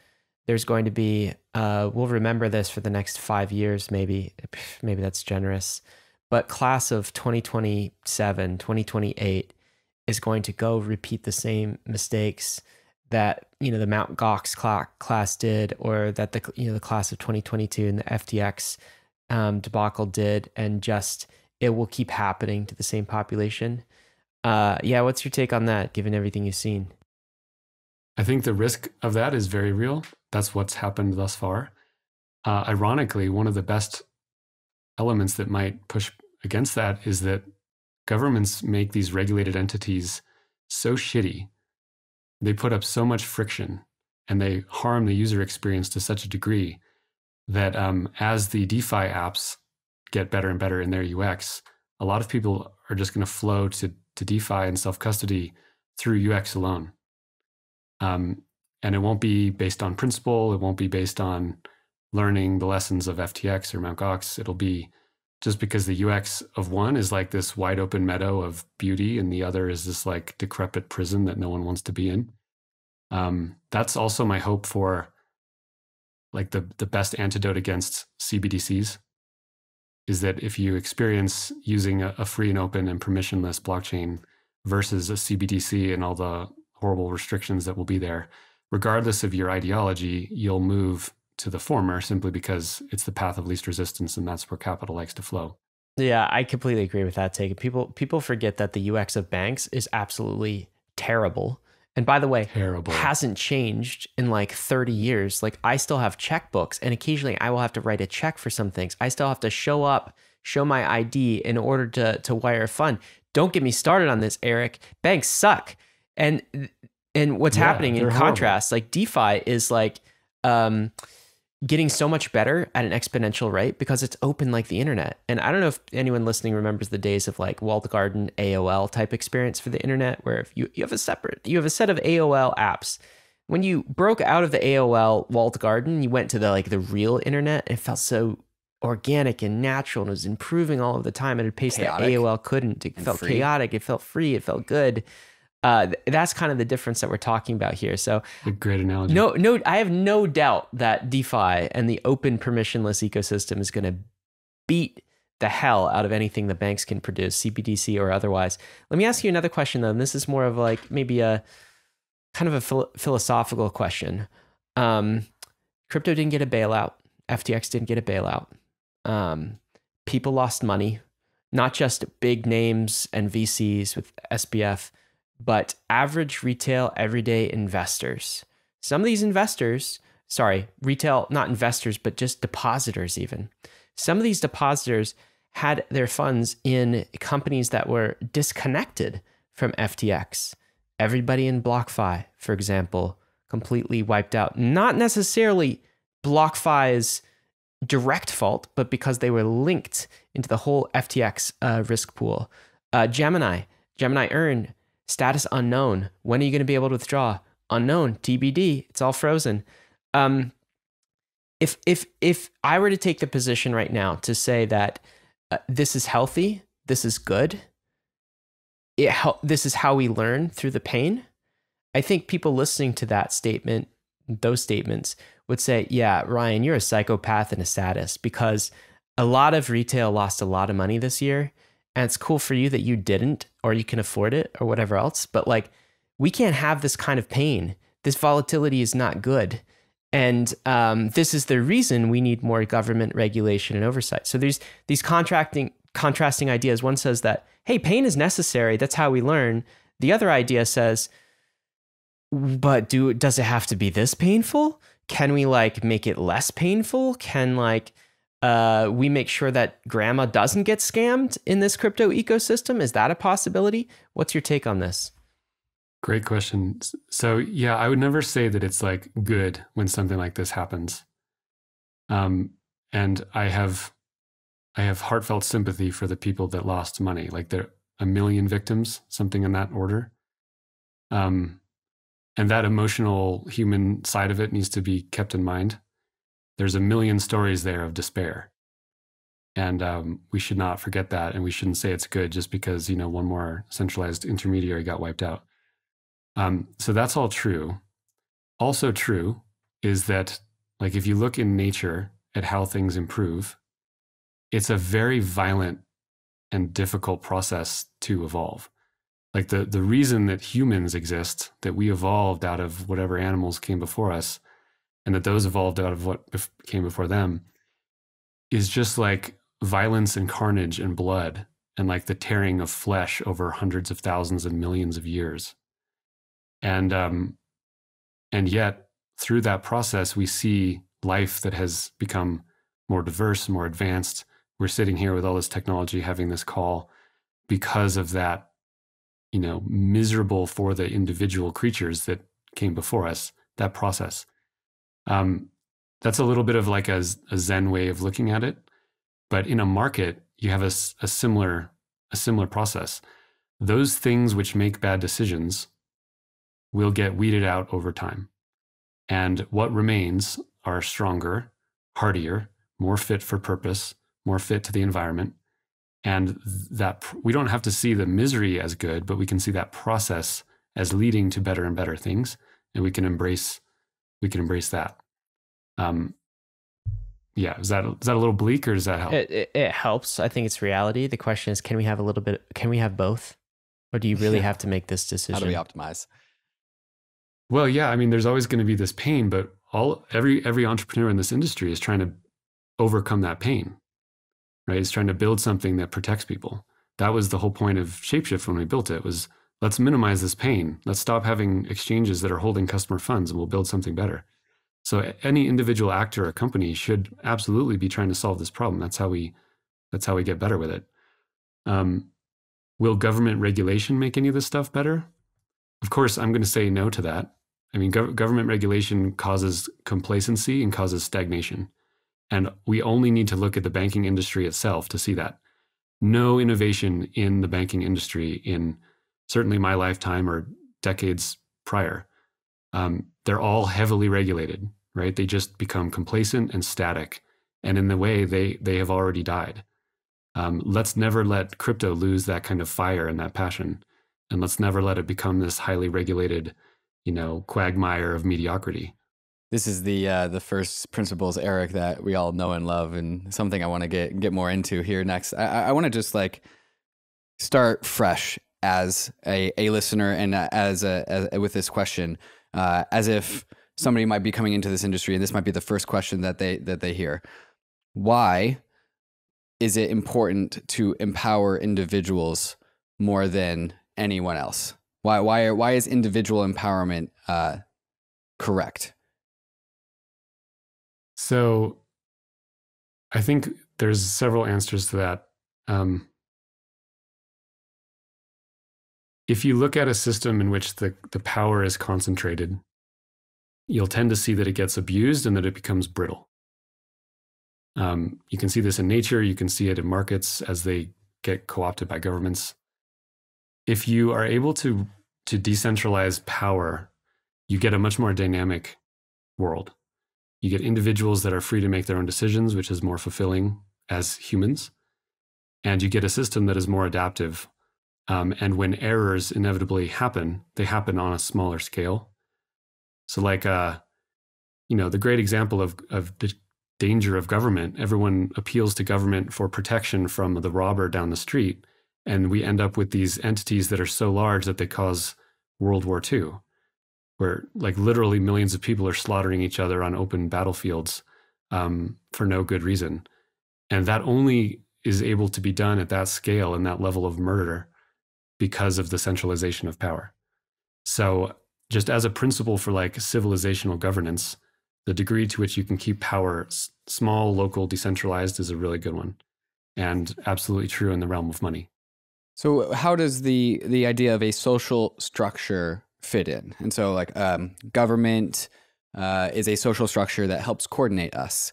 there's going to be, we'll remember this for the next 5 years, maybe that's generous, but class of 2027, 2028 is going to go repeat the same mistakes that, the Mt. Gox class did, or that the class of 2022 and the FTX debacle did, and just, it will keep happening to the same population. Yeah, what's your take on that, given everything you've seen? I think the risk of that is very real. That's what's happened thus far. Ironically, one of the best elements that might push against that is that governments make these regulated entities so shitty. They put up so much friction and they harm the user experience to such a degree that as the DeFi apps get better and better in their UX, a lot of people are just going to flow to DeFi and self-custody through UX alone. And it won't be based on principle. It won't be based on learning the lessons of FTX or Mt. Gox. It'll be just because the UX of one is like this wide open meadow of beauty and the other is this like decrepit prison that no one wants to be in. That's also my hope for like the best antidote against CBDCs is that if you experience using a free and open and permissionless blockchain versus a CBDC and all the horrible restrictions that will be there, regardless of your ideology, you'll move to the former simply because it's the path of least resistance and that's where capital likes to flow. Yeah, I completely agree with that take. People forget that the UX of banks is absolutely terrible. And by the way, hasn't changed in like 30 years. Like I still have checkbooks and occasionally I will have to write a check for some things. I still have to show up, show my ID in order to wire a fund. Don't get me started on this, Erik. Banks suck. And what's happening in contrast, like DeFi is like getting so much better at an exponential rate because it's open like the internet. And I don't know if anyone listening remembers the days of like walled garden AOL type experience for the internet, where if you have a set of AOL apps. When you broke out of the AOL walled garden, you went to the real internet, and it felt so organic and natural, and it was improving all of the time at a pace that AOL couldn't. It felt chaotic, it felt free, it felt good. That's kind of the difference that we're talking about here. So a great analogy. No, I have no doubt that DeFi and the open permissionless ecosystem is going to beat the hell out of anything the banks can produce, CBDC or otherwise. Let me ask you another question though, and this is more of like maybe a kind of a philosophical question. Crypto didn't get a bailout. FTX didn't get a bailout. People lost money, not just big names and VCs with SBF, but average retail everyday investors. Some of these investors, retail, not investors, but just depositors even. Some of these depositors had their funds in companies that were disconnected from FTX. Everybody in BlockFi, for example, completely wiped out. Not necessarily BlockFi's direct fault, but because they were linked into the whole FTX risk pool. Gemini Earn, status unknown. When are you going to be able to withdraw? Unknown, TBD. It's all frozen. If I were to take the position right now to say that this is healthy, this is good, this is how we learn through the pain, I think people listening to that statement, those statements, would say, yeah, Ryan, you're a psychopath and a sadist, because a lot of retail lost a lot of money this year. and it's cool for you that you didn't, or you can afford it or whatever else. But like, we can't have this kind of pain. This volatility is not good. And this is the reason we need more government regulation and oversight. So there's these contrasting ideas. One says that, hey, pain is necessary. That's how we learn. The other idea says, but does it have to be this painful? Can we like make it less painful? Can like we make sure that grandma doesn't get scammed in this crypto ecosystem? Is that a possibility? What's your take on this? Great question. So yeah, I would never say that it's like good when something like this happens. And I have heartfelt sympathy for the people that lost money. Like there are 1 million victims, something in that order. And that emotional human side of it needs to be kept in mind. There's 1 million stories there of despair. And we should not forget that. And we shouldn't say it's good just because, you know, one more centralized intermediary got wiped out. So that's all true. Also true is that, like, if you look in nature at how things improve, it's a very violent and difficult process to evolve. Like the reason that humans exist, that we evolved out of whatever animals came before us, and that those evolved out of what came before them, is just like violence and carnage and blood and like the tearing of flesh over hundreds of thousands and millions of years. And yet through that process, we see life that has become more diverse, more advanced. We're sitting here with all this technology, having this call because of that, you know, miserable for the individual creatures that came before us, that process. That's a little bit of like a Zen way of looking at it. But in a market, you have a similar process. Those things which make bad decisions will get weeded out over time. And what remains are stronger, hardier, more fit for purpose, more fit to the environment. And that we don't have to see the misery as good, but we can see that process as leading to better and better things. And we can embrace that. Yeah, is that a little bleak, or does that help? It helps. I think it's reality. The question is, can we have both? Or do you really have to make this decision? How do we optimize? Well, yeah, I mean, there's always going to be this pain, but every entrepreneur in this industry is trying to overcome that pain, right? It's trying to build something that protects people. That was the whole point of Shapeshift when we built it, was let's minimize this pain. Let's stop having exchanges that are holding customer funds, and we'll build something better. So any individual actor or company should absolutely be trying to solve this problem. That's how we get better with it. Will government regulation make any of this stuff better? Of course, I'm going to say no to that. I mean, government regulation causes complacency and causes stagnation. And we only need to look at the banking industry itself to see that. No innovation in the banking industry in certainly my lifetime or decades prior. They're all heavily regulated, right? They just become complacent and static. And in the way, they have already died. Let's never let crypto lose that kind of fire and that passion. And let's never let it become this highly regulated, you know, quagmire of mediocrity. This is the first principles, Erik, that we all know and love, and something I want to get more into here next. I want to just like start fresh as a listener and as with this question, as if somebody might be coming into this industry and this might be the first question that they hear. Why is it important to empower individuals more than anyone else? Why is individual empowerment correct? So I think there's several answers to that. If you look at a system in which the power is concentrated, you'll tend to see that it gets abused and that it becomes brittle. You can see this in nature. You can see it in markets as they get co-opted by governments. If you are able to decentralize power, you get a much more dynamic world. You get individuals that are free to make their own decisions, which is more fulfilling as humans. And you get a system that is more adaptive. And when errors inevitably happen, they happen on a smaller scale. So like, you know, the great example of the danger of government, everyone appeals to government for protection from the robber down the street. And we end up with these entities that are so large that they cause World War II, where like literally millions of people are slaughtering each other on open battlefields for no good reason. And that only is able to be done at that scale and that level of murder because of the centralization of power. So just as a principle for like civilizational governance, the degree to which you can keep power small, local, decentralized is a really good one, and absolutely true in the realm of money. So how does the idea of a social structure fit in? And so like government is a social structure that helps coordinate us.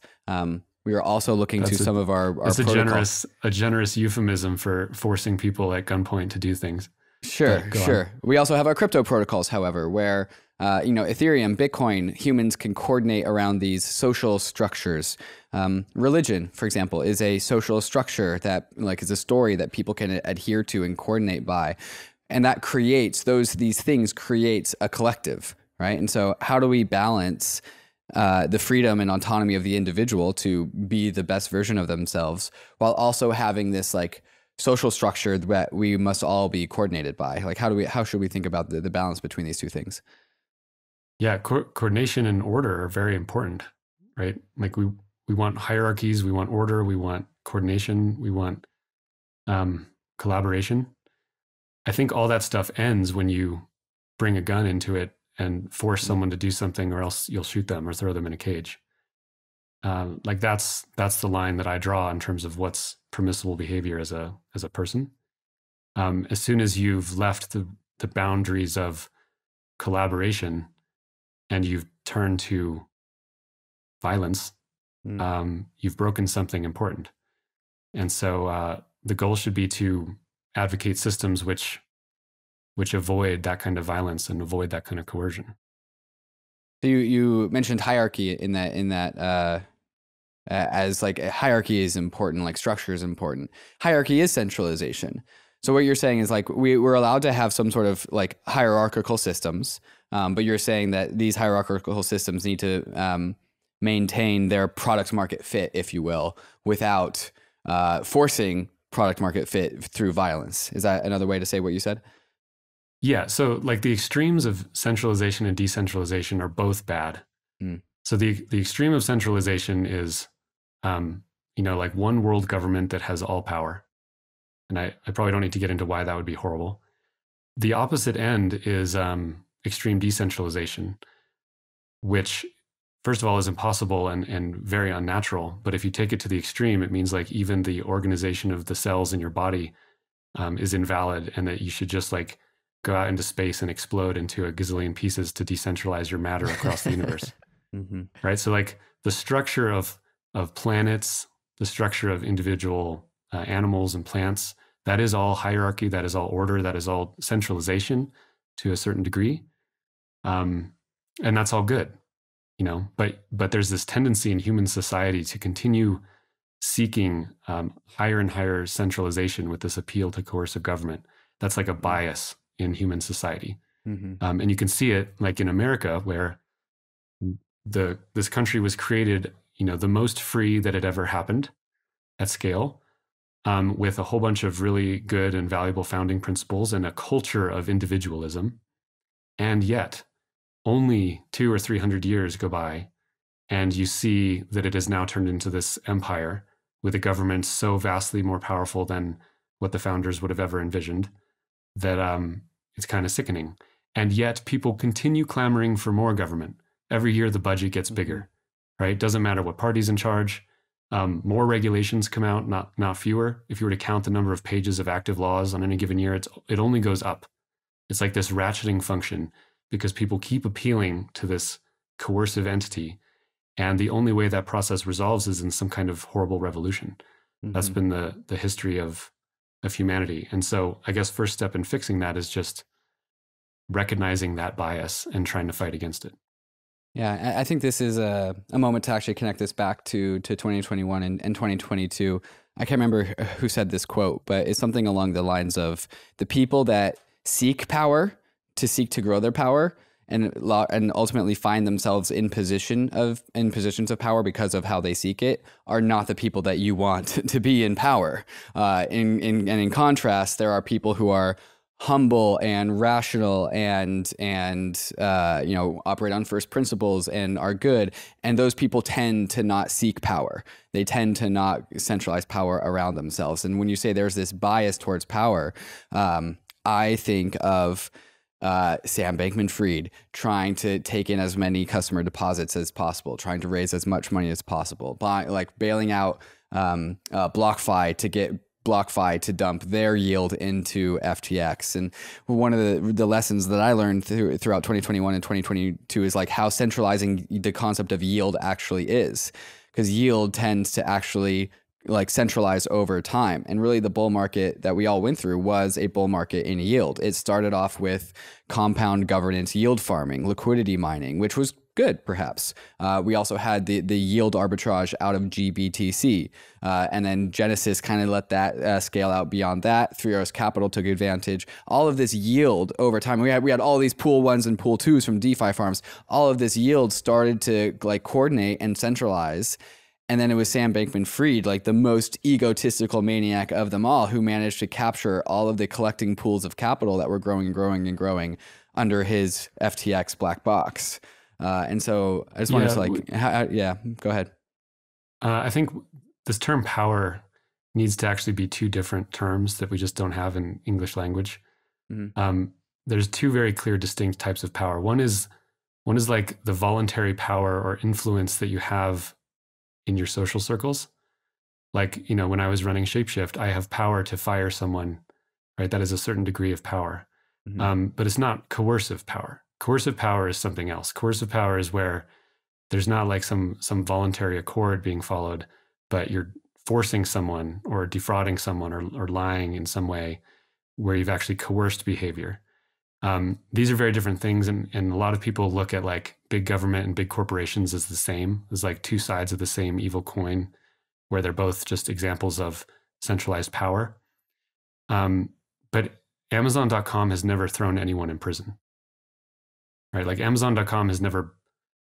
We are also looking to some of our protocols. A generous euphemism for forcing people at gunpoint to do things. Sure, sure. We also have our crypto protocols, however, where Ethereum, Bitcoin, humans can coordinate around these social structures. Religion, for example, is a social structure that like is a story that people can adhere to and coordinate by, and that creates these things creates a collective, right? And so, how do we balance the freedom and autonomy of the individual to be the best version of themselves, while also having this like social structure that we must all be coordinated by? Like, how should we think about the balance between these two things? Yeah, coordination and order are very important, right? Like we want hierarchies, we want order, we want coordination, we want collaboration. I think all that stuff ends when you bring a gun into it and force someone to do something, or else you'll shoot them or throw them in a cage. Like that's the line that I draw in terms of what's permissible behavior as a person. As soon as you've left the boundaries of collaboration and you've turned to violence, you've broken something important. And so the goal should be to advocate systems which avoid that kind of violence and avoid that kind of coercion. So you mentioned hierarchy in that as like a hierarchy is important, like structure is important. Hierarchy is centralization. So what you're saying is like we're allowed to have some sort of like hierarchical systems, but you're saying that these hierarchical systems need to maintain their product market fit, if you will, without forcing product market fit through violence. Is that another way to say what you said? Yeah. So like the extremes of centralization and decentralization are both bad. So the extreme of centralization is, like one world government that has all power. And I probably don't need to get into why that would be horrible. The opposite end is extreme decentralization, which first of all is impossible and very unnatural. But if you take it to the extreme, it means like even the organization of the cells in your body is invalid, and that you should just like go out into space and explode into a gazillion pieces to decentralize your matter across the universe. Right? So like the structure of planets, the structure of individual animals and plants, that is all hierarchy, that is all order, that is all centralization to a certain degree. And that's all good, but there's this tendency in human society to continue seeking higher and higher centralization with this appeal to coercive government. That's like a bias in human society. And you can see it like in America, where this country was created, the most free that had ever happened at scale, with a whole bunch of really good and valuable founding principles and a culture of individualism. And yet only 200 or 300 years go by and you see that it has now turned into this empire with a government so vastly more powerful than what the founders would have ever envisioned, that it's kind of sickening. And yet people continue clamoring for more government. Every year the budget gets bigger, right? Doesn't matter what party's in charge. More regulations come out, not fewer. If you were to count the number of pages of active laws on any given year, it only goes up. It's like this ratcheting function because people keep appealing to this coercive entity. And the only way that process resolves is in some kind of horrible revolution. That's been the history of humanity. And so I guess first step in fixing that is just recognizing that bias and trying to fight against it. Yeah, I think this is a moment to actually connect this back to 2021 and 2022. I can't remember who said this quote, but it's something along the lines of the people that seek power to seek to grow their power and ultimately find themselves in positions of power because of how they seek it are not the people that you want to be in power. In contrast, there are people who are humble and rational and operate on first principles and are good, and those people tend to not seek power. They tend to not centralize power around themselves. And when you say there's this bias towards power, I think of Sam Bankman-Fried trying to take in as many customer deposits as possible, trying to raise as much money as possible, bailing out BlockFi to get BlockFi to dump their yield into FTX. And one of the lessons that I learned throughout 2021 and 2022 is like how centralizing the concept of yield actually is, because yield tends to actually like centralize over time. And really the bull market that we all went through was a bull market in yield. It started off with compound governance yield farming, liquidity mining, which was good, perhaps. We also had the yield arbitrage out of GBTC. And then Genesis kind of let that scale out beyond that. Three Arrows Capital took advantage. All of this yield over time, we had all these pool ones and pool twos from DeFi farms. All of this yield started to like coordinate and centralize. And then it was Sam Bankman-Fried, like the most egotistical maniac of them all, who managed to capture all of the collecting pools of capital that were growing and growing and growing under his FTX black box. And so I just wanted to go ahead. I think this term power needs to actually be two different terms that we just don't have in English language. Mm-hmm. There's two very clear, distinct types of power. One is like the voluntary power or influence that you have in your social circles. Like, when I was running Shapeshift, I have power to fire someone, right? That is a certain degree of power. Mm-hmm. But it's not coercive power. Coercive power is something else. Coercive power is where there's not like some voluntary accord being followed, but you're forcing someone or defrauding someone or lying in some way where you've actually coerced behavior. These are very different things. And a lot of people look at like big government and big corporations as the same, as like two sides of the same evil coin, where they're both just examples of centralized power. But Amazon.com has never thrown anyone in prison, right? Like Amazon.com has never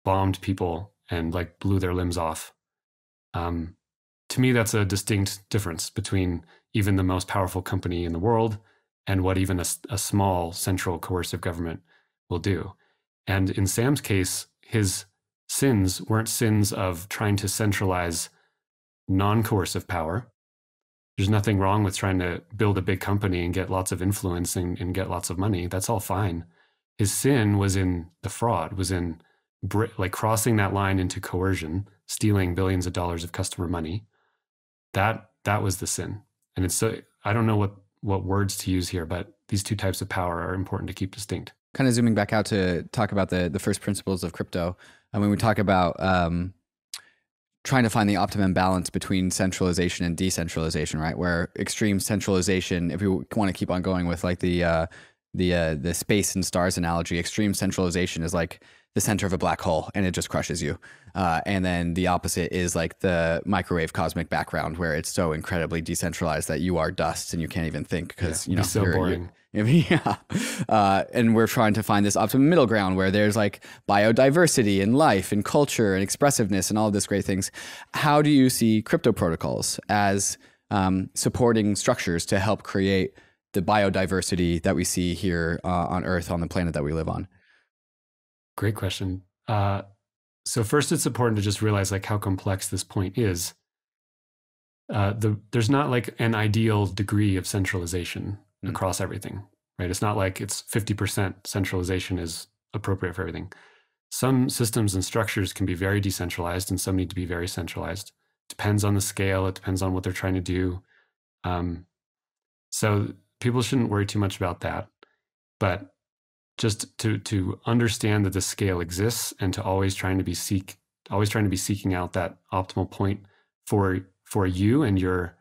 bombed people and like blew their limbs off. To me, that's a distinct difference between even the most powerful company in the world and what even a small central coercive government will do. And in Sam's case, his sins weren't sins of trying to centralize non-coercive power. There's nothing wrong with trying to build a big company and get lots of influence and get lots of money. That's all fine. His sin was in the fraud, was in like crossing that line into coercion, stealing billions of dollars of customer money. That was the sin. And it's so, I don't know what words to use here, but these two types of power are important to keep distinct. Kind of zooming back out to talk about the first principles of crypto. And when we talk about trying to find the optimum balance between centralization and decentralization, right? Where extreme centralization, if we want to keep on going with like the space and stars analogy, extreme centralization is like the center of a black hole and it just crushes you. And then the opposite is like the microwave cosmic background, where it's so incredibly decentralized that you are dust and you can't even think because you're so boring. And we're trying to find this optimum middle ground where there's like biodiversity and life and culture and expressiveness and all of these great things. How do you see crypto protocols as supporting structures to help create the biodiversity that we see here on Earth, on the planet that we live on? Great question. So first, it's important to just realize like how complex this point is. There's not like an ideal degree of centralization across everything, right? It's not like it's 50% centralization is appropriate for everything. Some systems and structures can be very decentralized and some need to be very centralized. Depends on the scale. It depends on what they're trying to do. So people shouldn't worry too much about that. But just to understand that the scale exists and to always trying to be seeking out that optimal point for you and your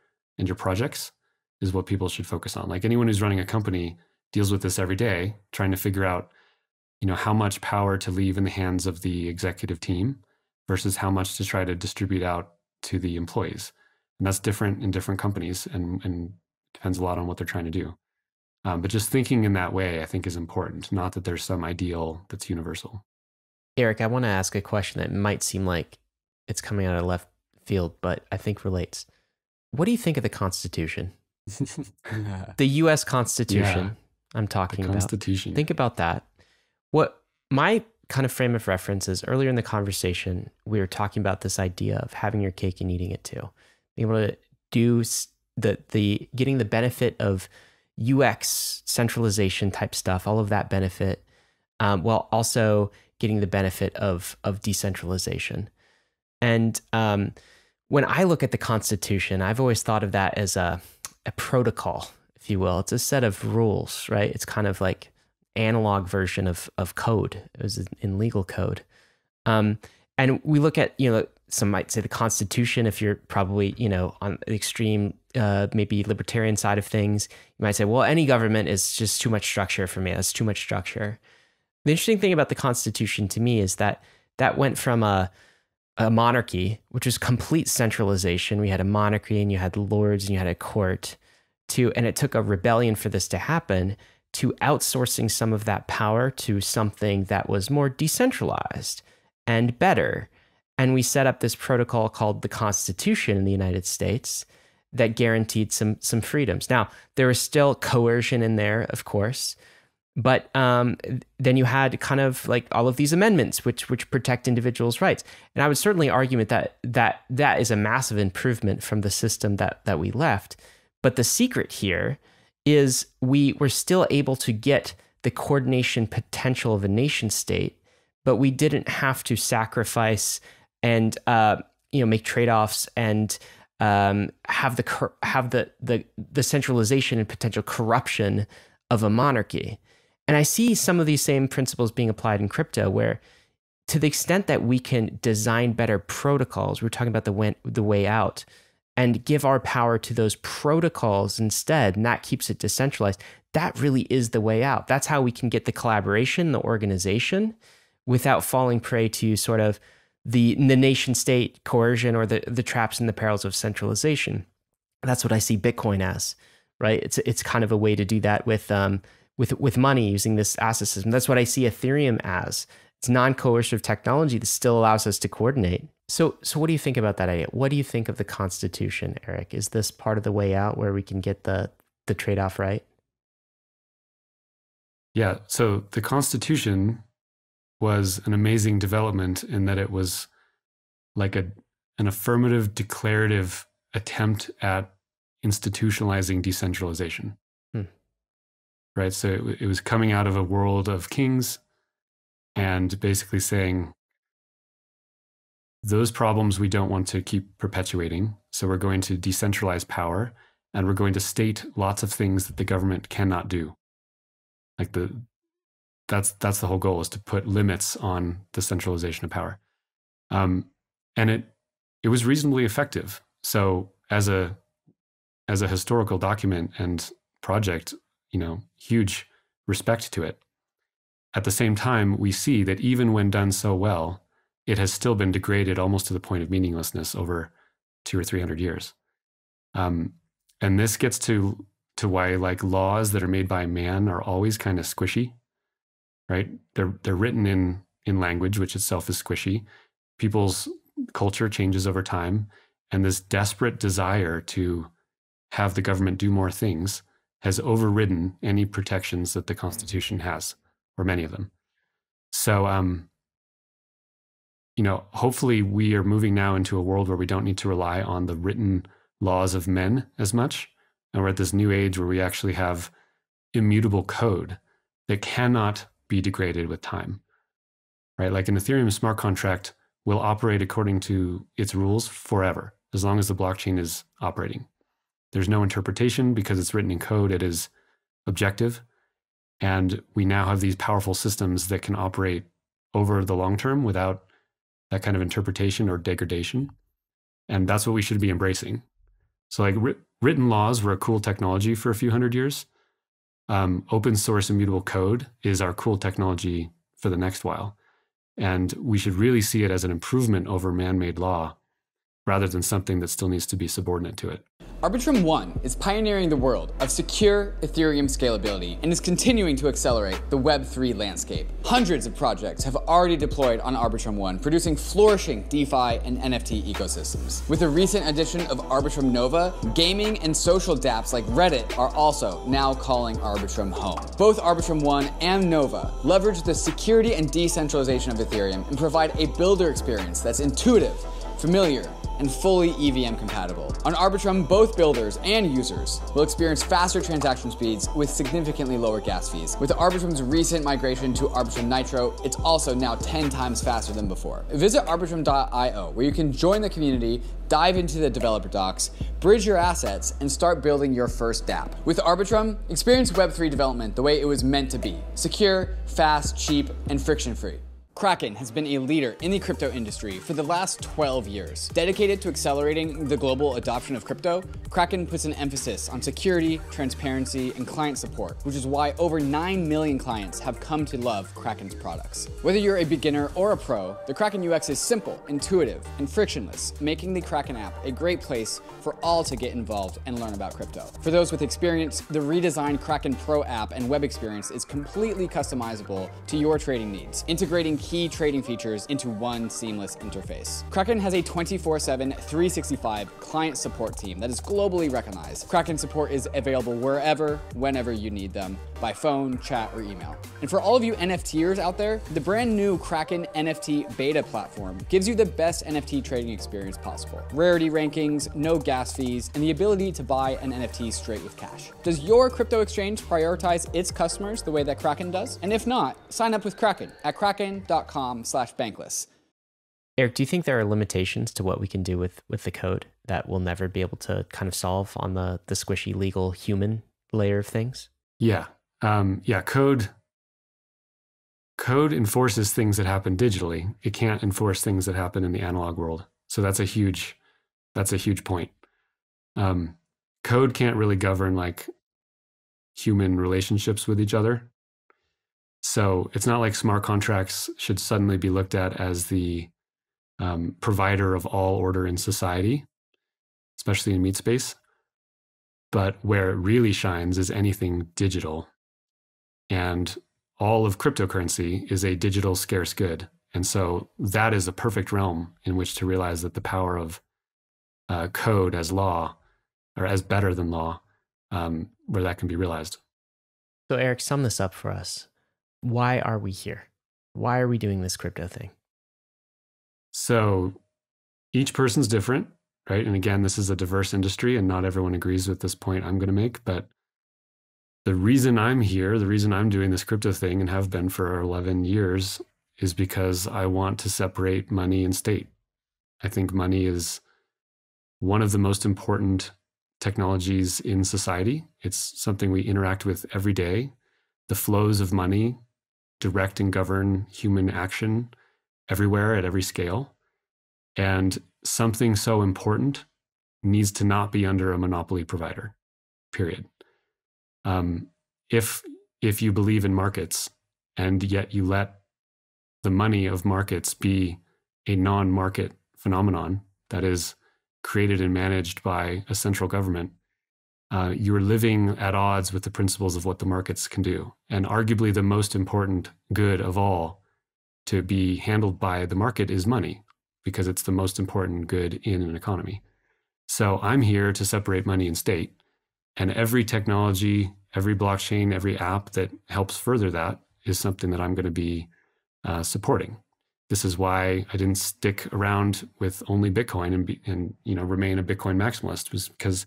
projects is what people should focus on. Like anyone who's running a company deals with this every day, trying to figure out, how much power to leave in the hands of the executive team versus how much to try to distribute out to the employees. And that's different in different companies and depends a lot on what they're trying to do. But just thinking in that way, I think, is important. Not that there's some ideal that's universal. Erik, I want to ask a question that might seem like it's coming out of left field, but I think relates. What do you think of the Constitution? The U.S. Constitution, I'm talking about. Constitution. Think about that. What my kind of frame of reference is, earlier in the conversation, we were talking about this idea of having your cake and eating it too. Being able to do the getting the benefit of UX centralization type stuff, all of that benefit, while also getting the benefit of decentralization. And when I look at the Constitution, I've always thought of that as a protocol, if you will. It's a set of rules, right? It's kind of like analog version of code. It was in legal code. And we look at, some might say the Constitution, if you're probably, on the extreme, maybe libertarian side of things, you might say, well, any government is just too much structure for me. That's too much structure. The interesting thing about the Constitution to me is that went from a monarchy, which was complete centralization. We had a monarchy and you had lords and you had a court and it took a rebellion for this to happen, to outsourcing some of that power to something that was more decentralized and better. And we set up this protocol called the Constitution in the United States that guaranteed some freedoms. Now, there was still coercion in there, of course, but then you had kind of like all of these amendments which protect individuals' rights. And I would certainly argue that is a massive improvement from the system that we left. But the secret here is we were still able to get the coordination potential of a nation state, but we didn't have to sacrifice and make trade-offs and have the centralization and potential corruption of a monarchy. And I see some of these same principles being applied in crypto, where to the extent that we can design better protocols, we're talking about the way out, and give our power to those protocols instead, and that keeps it decentralized, that really is the way out. That's how we can get the collaboration, the organization, without falling prey to sort of the nation state coercion or the traps and the perils of centralization. That's what I see Bitcoin as, right? It's kind of a way to do that with money using this asset system. That's what I see Ethereum as. It's non-coercive technology that still allows us to coordinate. So what do you think about that idea? What do you think of the Constitution, Erik? Is this part of the way out where we can get the trade-off right? Yeah, so the Constitution was an amazing development in that it was like an affirmative, declarative attempt at institutionalizing decentralization. Right? So it was coming out of a world of kings and basically saying, those problems we don't want to keep perpetuating. So we're going to decentralize power and we're going to state lots of things that the government cannot do. Like that's the whole goal, is to put limits on the centralization of power. And it was reasonably effective. So as a historical document and project, huge respect to it. At the same time, we see that even when done so well, it has still been degraded almost to the point of meaninglessness over 200 or 300 years. And this gets to why like laws that are made by man are always kind of squishy, right? They're written in language, which itself is squishy. People's culture changes over time, and this desperate desire to have the government do more things has overridden any protections that the Constitution has, or many of them. So, hopefully we are moving now into a world where we don't need to rely on the written laws of men as much. And we're at this new age where we actually have immutable code that cannot be degraded with time, right? Like an Ethereum smart contract will operate according to its rules forever, as long as the blockchain is operating. There's no interpretation because it's written in code. It is objective. And we now have these powerful systems that can operate over the long term without that kind of interpretation or degradation. And that's what we should be embracing. So like written laws were a cool technology for a few hundred years. Open source immutable code is our cool technology for the next while. And we should really see it as an improvement over man-made law, rather than something that still needs to be subordinate to it. ARBITRUM 1 is pioneering the world of secure Ethereum scalability and is continuing to accelerate the Web3 landscape. Hundreds of projects have already deployed on ARBITRUM 1, producing flourishing DeFi and NFT ecosystems. With the recent addition of ARBITRUM Nova, gaming and social dApps like Reddit are also now calling ARBITRUM home. Both ARBITRUM 1 and Nova leverage the security and decentralization of Ethereum and provide a builder experience that's intuitive, familiar, and fully EVM compatible. On ARBITRUM, both builders and users will experience faster transaction speeds with significantly lower gas fees. With ARBITRUM's recent migration to ARBITRUM Nitro, it's also now 10 times faster than before. Visit arbitrum.io, where you can join the community, dive into the developer docs, bridge your assets, and start building your first dApp. With ARBITRUM, experience Web3 development the way it was meant to be: secure, fast, cheap, and friction-free. KRAKEN has been a leader in the crypto industry for the last 12 years. Dedicated to accelerating the global adoption of crypto, KRAKEN puts an emphasis on security, transparency, and client support, which is why over 9 million clients have come to love KRAKEN's products. Whether you're a beginner or a pro, the KRAKEN UX is simple, intuitive, and frictionless, making the KRAKEN app a great place for all to get involved and learn about crypto. For those with experience, the redesigned KRAKEN Pro app and web experience is completely customizable to your trading needs, integrating key trading features into one seamless interface. KRAKEN has a 24/7, 365 client support team that is globally recognized. KRAKEN support is available wherever, whenever you need them, by phone, chat, or email. And for all of you NFTers out there, the brand new KRAKEN NFT beta platform gives you the best NFT trading experience possible. Rarity rankings, no gas fees, and the ability to buy an NFT straight with cash. Does your crypto exchange prioritize its customers the way that KRAKEN does? And if not, sign up with KRAKEN at kraken.com/bankless. Erik, do you think there are limitations to what we can do with the code that we'll never be able to kind of solve on the squishy legal human layer of things? Yeah. Code enforces things that happen digitally. It can't enforce things that happen in the analog world. So that's a huge point. Code can't really govern like human relationships with each other. So it's not like smart contracts should suddenly be looked at as the provider of all order in society, especially in meat space. But where it really shines is anything digital. And all of cryptocurrency is a digital scarce good. And so that is a perfect realm in which to realize that the power of code as law, or as better than law, where that can be realized. So Erik, sum this up for us. Why are we here? Why are we doing this crypto thing? So each person's different, right? And again, this is a diverse industry and not everyone agrees with this point I'm going to make. But the reason I'm here, the reason I'm doing this crypto thing and have been for 11 years is because I want to separate money and state. I think money is one of the most important technologies in society. It's something we interact with every day. The flows of money direct and govern human action everywhere at every scale. And something so important needs to not be under a monopoly provider, period. If you believe in markets and yet you let the money of markets be a non-market phenomenon that is created and managed by a central government, you're living at odds with the principles of what the markets can do. And arguably the most important good of all to be handled by the market is money, because it's the most important good in an economy. So I'm here to separate money and state. And every technology, every blockchain, every app that helps further that is something that I'm going to be supporting. This is why I didn't stick around with only Bitcoin and remain a Bitcoin maximalist, was because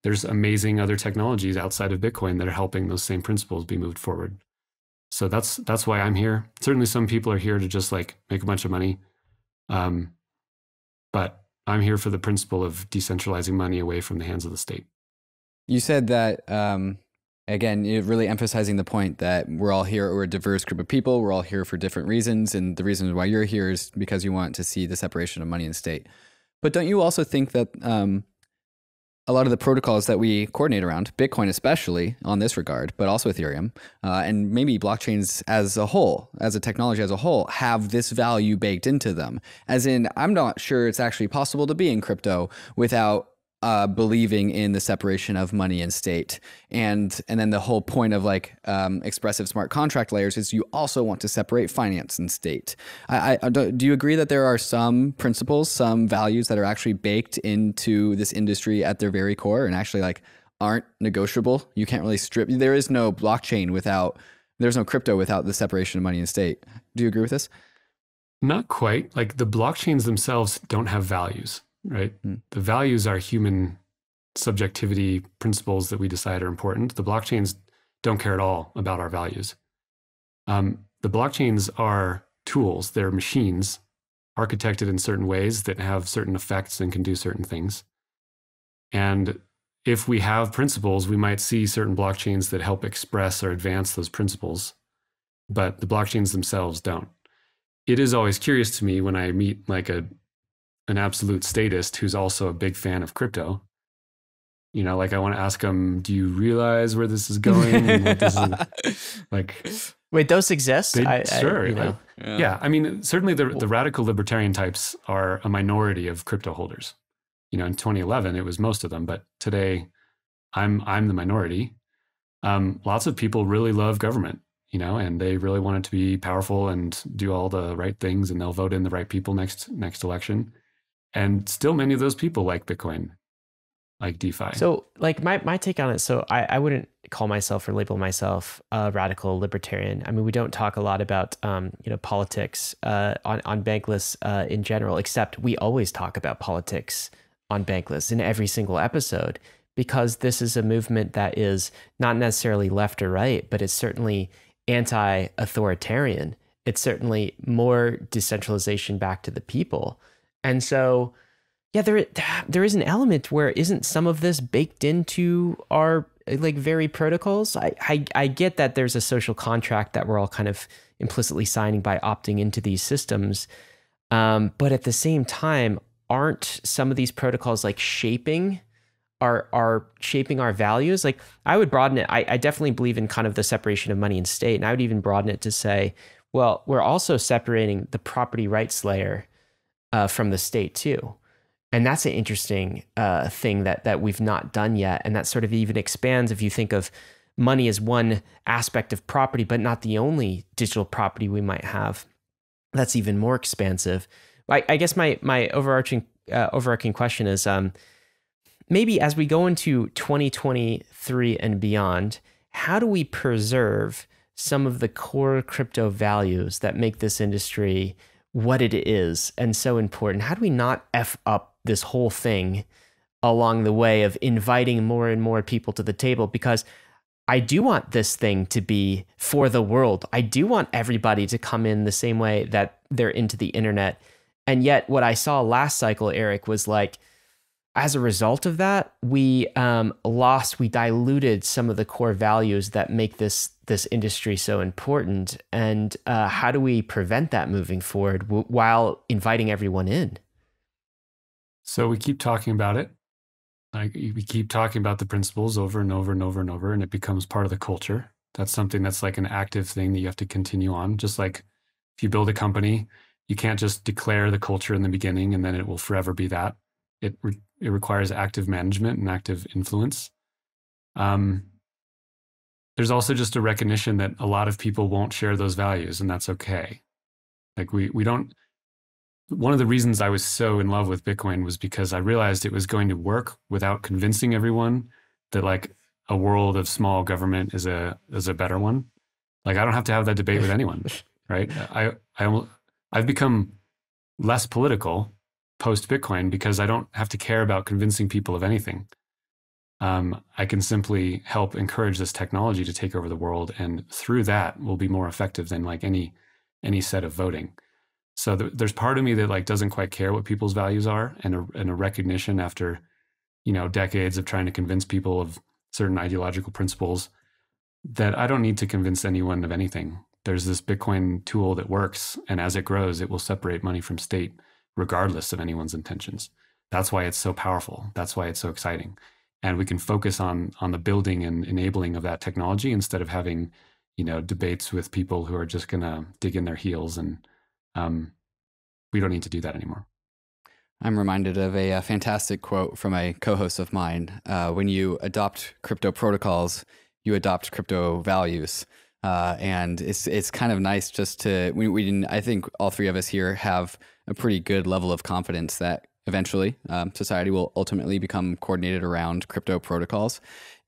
there's amazing other technologies outside of Bitcoin that are helping those same principles be moved forward. So that's why I'm here. Certainly some people are here to just like make a bunch of money. But I'm here for the principle of decentralizing money away from the hands of the state. You said that, again, you're really emphasizing the point that we're all here, we're a diverse group of people, we're all here for different reasons, and the reason why you're here is because you want to see the separation of money and state. But don't you also think that a lot of the protocols that we coordinate around, Bitcoin especially on this regard, but also Ethereum, and maybe blockchains as a whole, as a technology as a whole, have this value baked into them. As in, I'm not sure it's actually possible to be in crypto without believing in the separation of money and state. And then the whole point of like expressive smart contract layers is you also want to separate finance and state. Do you agree that there are some principles, some values that are actually baked into this industry at their very core and actually like aren't negotiable? You can't really strip. There is no blockchain without, there's no crypto without the separation of money and state. Do you agree with this? Not quite. Like the blockchains themselves don't have values. Right? The values are human subjectivity principles that we decide are important. The blockchains don't care at all about our values. The blockchains are tools. They're machines architected in certain ways that have certain effects and can do certain things. And if we have principles, we might see certain blockchains that help express or advance those principles, but the blockchains themselves don't. It is always curious to me when I meet like an absolute statist who's also a big fan of crypto. You know, like I want to ask him, do you realize where this is going? And what this is, like, wait, those exist? Sure. You know. Yeah. I mean, certainly the radical libertarian types are a minority of crypto holders. You know, in 2011, it was most of them, but today I'm the minority. Lots of people really love government, you know, and they really want it to be powerful and do all the right things, and they'll vote in the right people next election. And still many of those people like Bitcoin, like DeFi. So like my take on it, so I wouldn't call myself or label myself a radical libertarian. I mean, we don't talk a lot about, politics on Bankless in general, except we always talk about politics on Bankless in every single episode, because this is a movement that is not necessarily left or right, but it's certainly anti-authoritarian. It's certainly more decentralization back to the people. And so, yeah, there is an element where isn't some of this baked into our like very protocols? I get that there's a social contract that we're all kind of implicitly signing by opting into these systems. But at the same time, aren't some of these protocols like shaping our values? Like I would broaden it. I definitely believe in kind of the separation of money and state. And I would even broaden it to say, well, we're also separating the property rights layer from the state too. And that's an interesting thing that we've not done yet. And that sort of even expands if you think of money as one aspect of property, but not the only digital property we might have. That's even more expansive. I guess my overarching question is maybe as we go into 2023 and beyond, how do we preserve some of the core crypto values that make this industry what it is and so important? How do we not F up this whole thing along the way of inviting more and more people to the table? Because I do want this thing to be for the world. I do want everybody to come in the same way that they're into the internet. And yet what I saw last cycle, Erik, was like, as a result of that, we diluted some of the core values that make this industry so important. And how do we prevent that moving forward while inviting everyone in? So we keep talking about it. We keep talking about the principles over and over and over and over, and it becomes part of the culture. That's something that's like an active thing that you have to continue on. Just like if you build a company, you can't just declare the culture in the beginning and then it will forever be that. It requires active management and active influence. There's also just a recognition that a lot of people won't share those values, and that's okay. Like we don't. One of the reasons I was so in love with Bitcoin was because I realized it was going to work without convincing everyone that like a world of small government is a better one. Like I don't have to have that debate with anyone, right? I've become less political post Bitcoin because I don't have to care about convincing people of anything. I can simply help encourage this technology to take over the world, and through that will be more effective than like any set of voting. So there's part of me that like doesn't quite care what people's values are, and a recognition after, decades of trying to convince people of certain ideological principles that I don't need to convince anyone of anything. There's this Bitcoin tool that works, and as it grows, it will separate money from state, regardless of anyone's intentions. That's why it's so powerful. That's why it's so exciting. And we can focus on the building and enabling of that technology instead of having, debates with people who are just going to dig in their heels. And we don't need to do that anymore. I'm reminded of a fantastic quote from a co-host of mine. When you adopt crypto protocols, you adopt crypto values. And it's kind of nice just to, I think all three of us here have a pretty good level of confidence that eventually society will ultimately become coordinated around crypto protocols.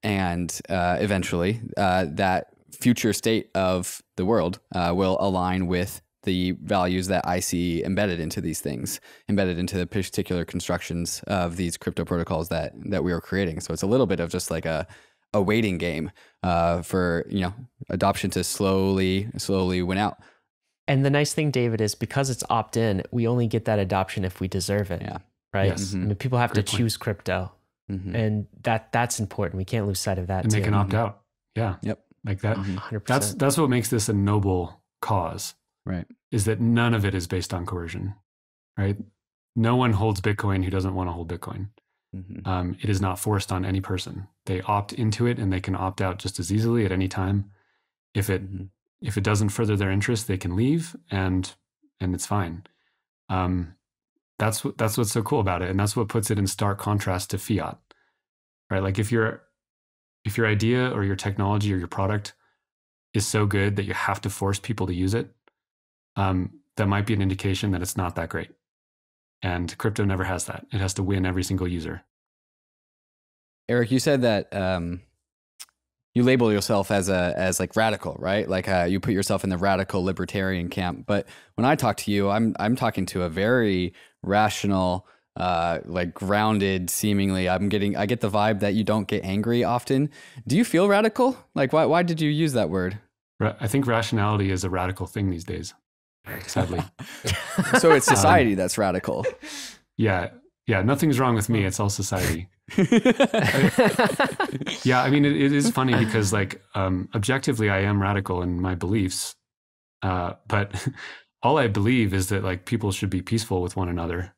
And eventually that future state of the world will align with the values that I see embedded into these things, embedded into the particular constructions of these crypto protocols that we are creating. So it's a little bit of just like a waiting game for adoption to slowly win out. And the nice thing, David, is because it's opt-in, we only get that adoption if we deserve it. Yeah. Right. Yes. I mean, people have Great to point. choose crypto, and that's important. We can't lose sight of that. And they can opt out. Yeah. Yep. Like that. 100%. That's what makes this a noble cause. Right. Is that none of it is based on coercion, right? No one holds Bitcoin who doesn't want to hold Bitcoin. It is not forced on any person. They opt into it and they can opt out just as easily at any time. If it doesn't further their interest, they can leave and it's fine. That's what's so cool about it, and that's what puts it in stark contrast to fiat, right? Like if your idea or your technology or your product is so good that you have to force people to use it, that might be an indication that it's not that great. And crypto never has that. It has to win every single user. Erik, you said that you label yourself as like radical, right? Like you put yourself in the radical libertarian camp. But when I talk to you, I'm talking to a very rational, like grounded, seemingly. I get the vibe that you don't get angry often. Do you feel radical? Like why did you use that word? I think rationality is a radical thing these days, sadly. So it's society that's radical. Yeah. Nothing's wrong with me. It's all society. Yeah. I mean, it is funny because like, objectively I am radical in my beliefs. But all I believe is that like people should be peaceful with one another.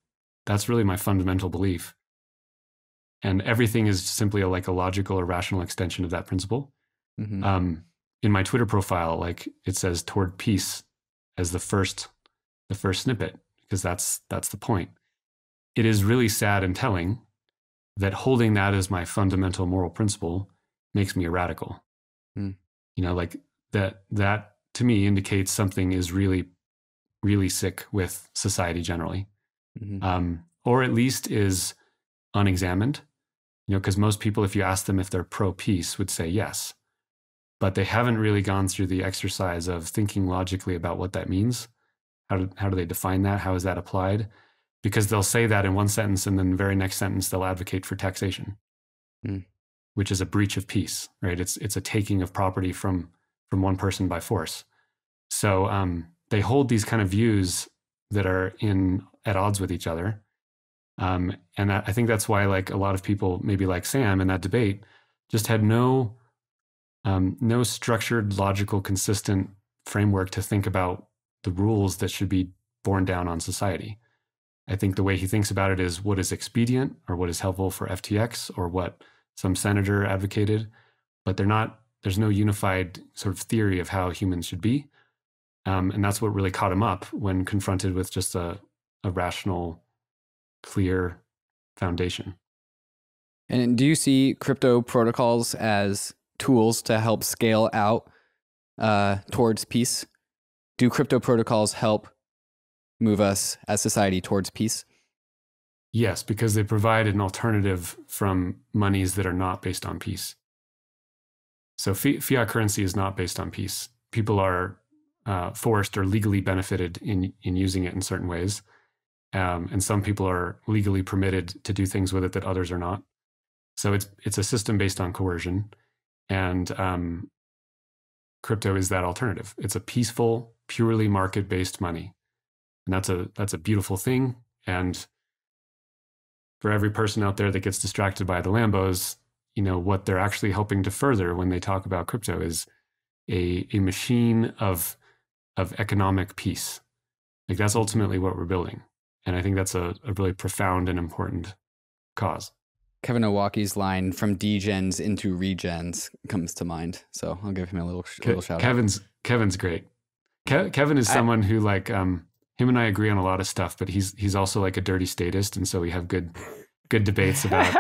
That's really my fundamental belief. And everything is simply like a logical or rational extension of that principle. In my Twitter profile, like it says toward peace as the first snippet, because that's the point. It is really sad and telling that holding that as my fundamental moral principle makes me a radical. Like that to me indicates something is really, really sick with society generally. Or at least is unexamined, because most people, if you ask them if they're pro-peace, would say yes. But they haven't really gone through the exercise of thinking logically about what that means. How do they define that? How is that applied? Because they'll say that in one sentence, and then the very next sentence, they'll advocate for taxation, which is a breach of peace, right? It's a taking of property from one person by force. So they hold these kind of views that are at odds with each other. And I think that's why like a lot of people, maybe like Sam in that debate, just had no structured, logical, consistent framework to think about the rules that should be borne down on society. I think the way he thinks about it is what is expedient or what is helpful for FTX or what some senator advocated, but there's no unified sort of theory of how humans should be. And that's what really caught him up when confronted with just a rational, clear foundation. And do you see crypto protocols as tools to help scale out towards peace? Do crypto protocols help move us as society towards peace? Yes, because they provide an alternative from monies that are not based on peace. So fiat currency is not based on peace. People are forced or legally benefited in using it in certain ways. And some people are legally permitted to do things with it that others are not. So it's a system based on coercion. And crypto is that alternative. It's a peaceful, purely market-based money. And that's a beautiful thing. And for every person out there that gets distracted by the Lambos, what they're actually helping to further when they talk about crypto is a machine of economic peace. Like that's ultimately what we're building. And I think that's a really profound and important cause. Kevin Owaki's line from degens into regens comes to mind. So I'll give him a little shout out. Kevin's great. Kevin is someone who like, him and I agree on a lot of stuff, but he's also like a dirty statist. And so we have good debates about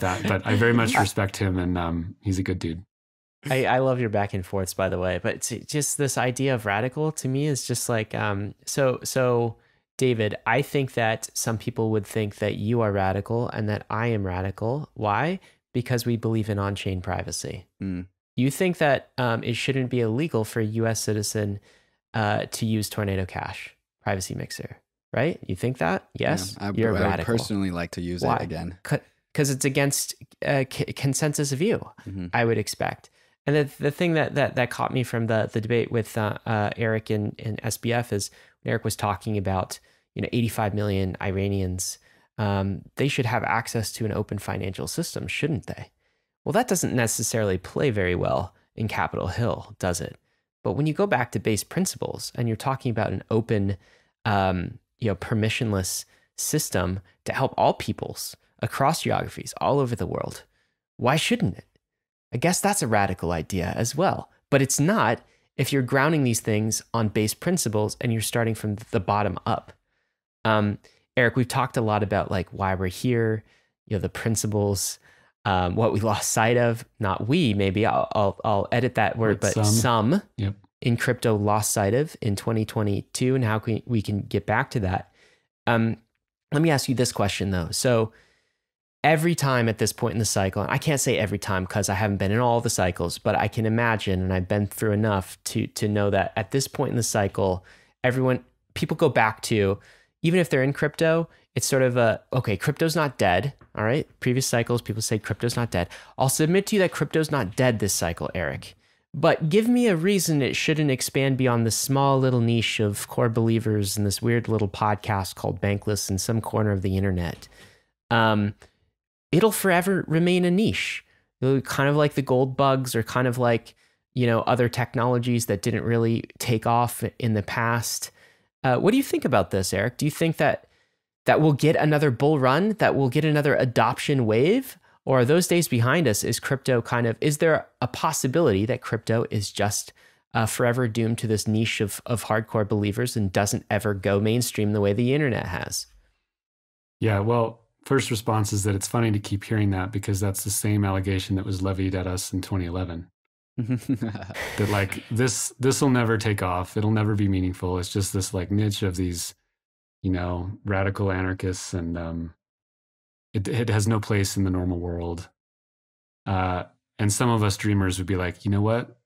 that. But I very much respect him, and he's a good dude. I love your back and forths, by the way, but it's just this idea of radical to me is just like, so David, I think that some people would think that you are radical and that I am radical. Why? Because we believe in on-chain privacy. You think that it shouldn't be illegal for a US citizen to use Tornado Cash, privacy mixer, right? You think that? Yes? Yeah, You're radical. I would personally like to use Why? it again. Because it's against consensus view, I would expect. And the thing that caught me from the debate with Erik in SBF is when Erik was talking about 85 million Iranians, they should have access to an open financial system, shouldn't they? Well, that doesn't necessarily play very well in Capitol Hill, does it? But when you go back to base principles and you're talking about an open, permissionless system to help all peoples across geographies all over the world, why shouldn't it? I guess that's a radical idea as well, but it's not if you're grounding these things on base principles and you're starting from the bottom up. Erik, we've talked a lot about like why we're here, the principles, what we lost sight of. Not we, maybe I'll edit that word, but some yep. in crypto lost sight of in 2022, and how we can get back to that. Let me ask you this question though. So every time at this point in the cycle, and I can't say every time because I haven't been in all the cycles, but I can imagine, and I've been through enough to know that at this point in the cycle, people go back to, even if they're in crypto, it's sort of okay, crypto's not dead. All right. Previous cycles, people say crypto's not dead. I'll submit to you that crypto's not dead this cycle, Erik. But give me a reason it shouldn't expand beyond the small little niche of core believers in this weird little podcast called Bankless in some corner of the internet. It'll forever remain a niche. Kind of like the gold bugs, or kind of like, other technologies that didn't really take off in the past. What do you think about this, Erik? Do you think that we'll get another bull run, that we'll get another adoption wave? Or are those days behind us? Is there a possibility that crypto is just forever doomed to this niche of hardcore believers and doesn't ever go mainstream the way the internet has? Yeah, well, first response is that it's funny to keep hearing that, because that's the same allegation that was levied at us in 2011. That like this will never take off. It'll never be meaningful. It's just this like niche of these, radical anarchists, and it has no place in the normal world. And some of us dreamers would be like, you know what?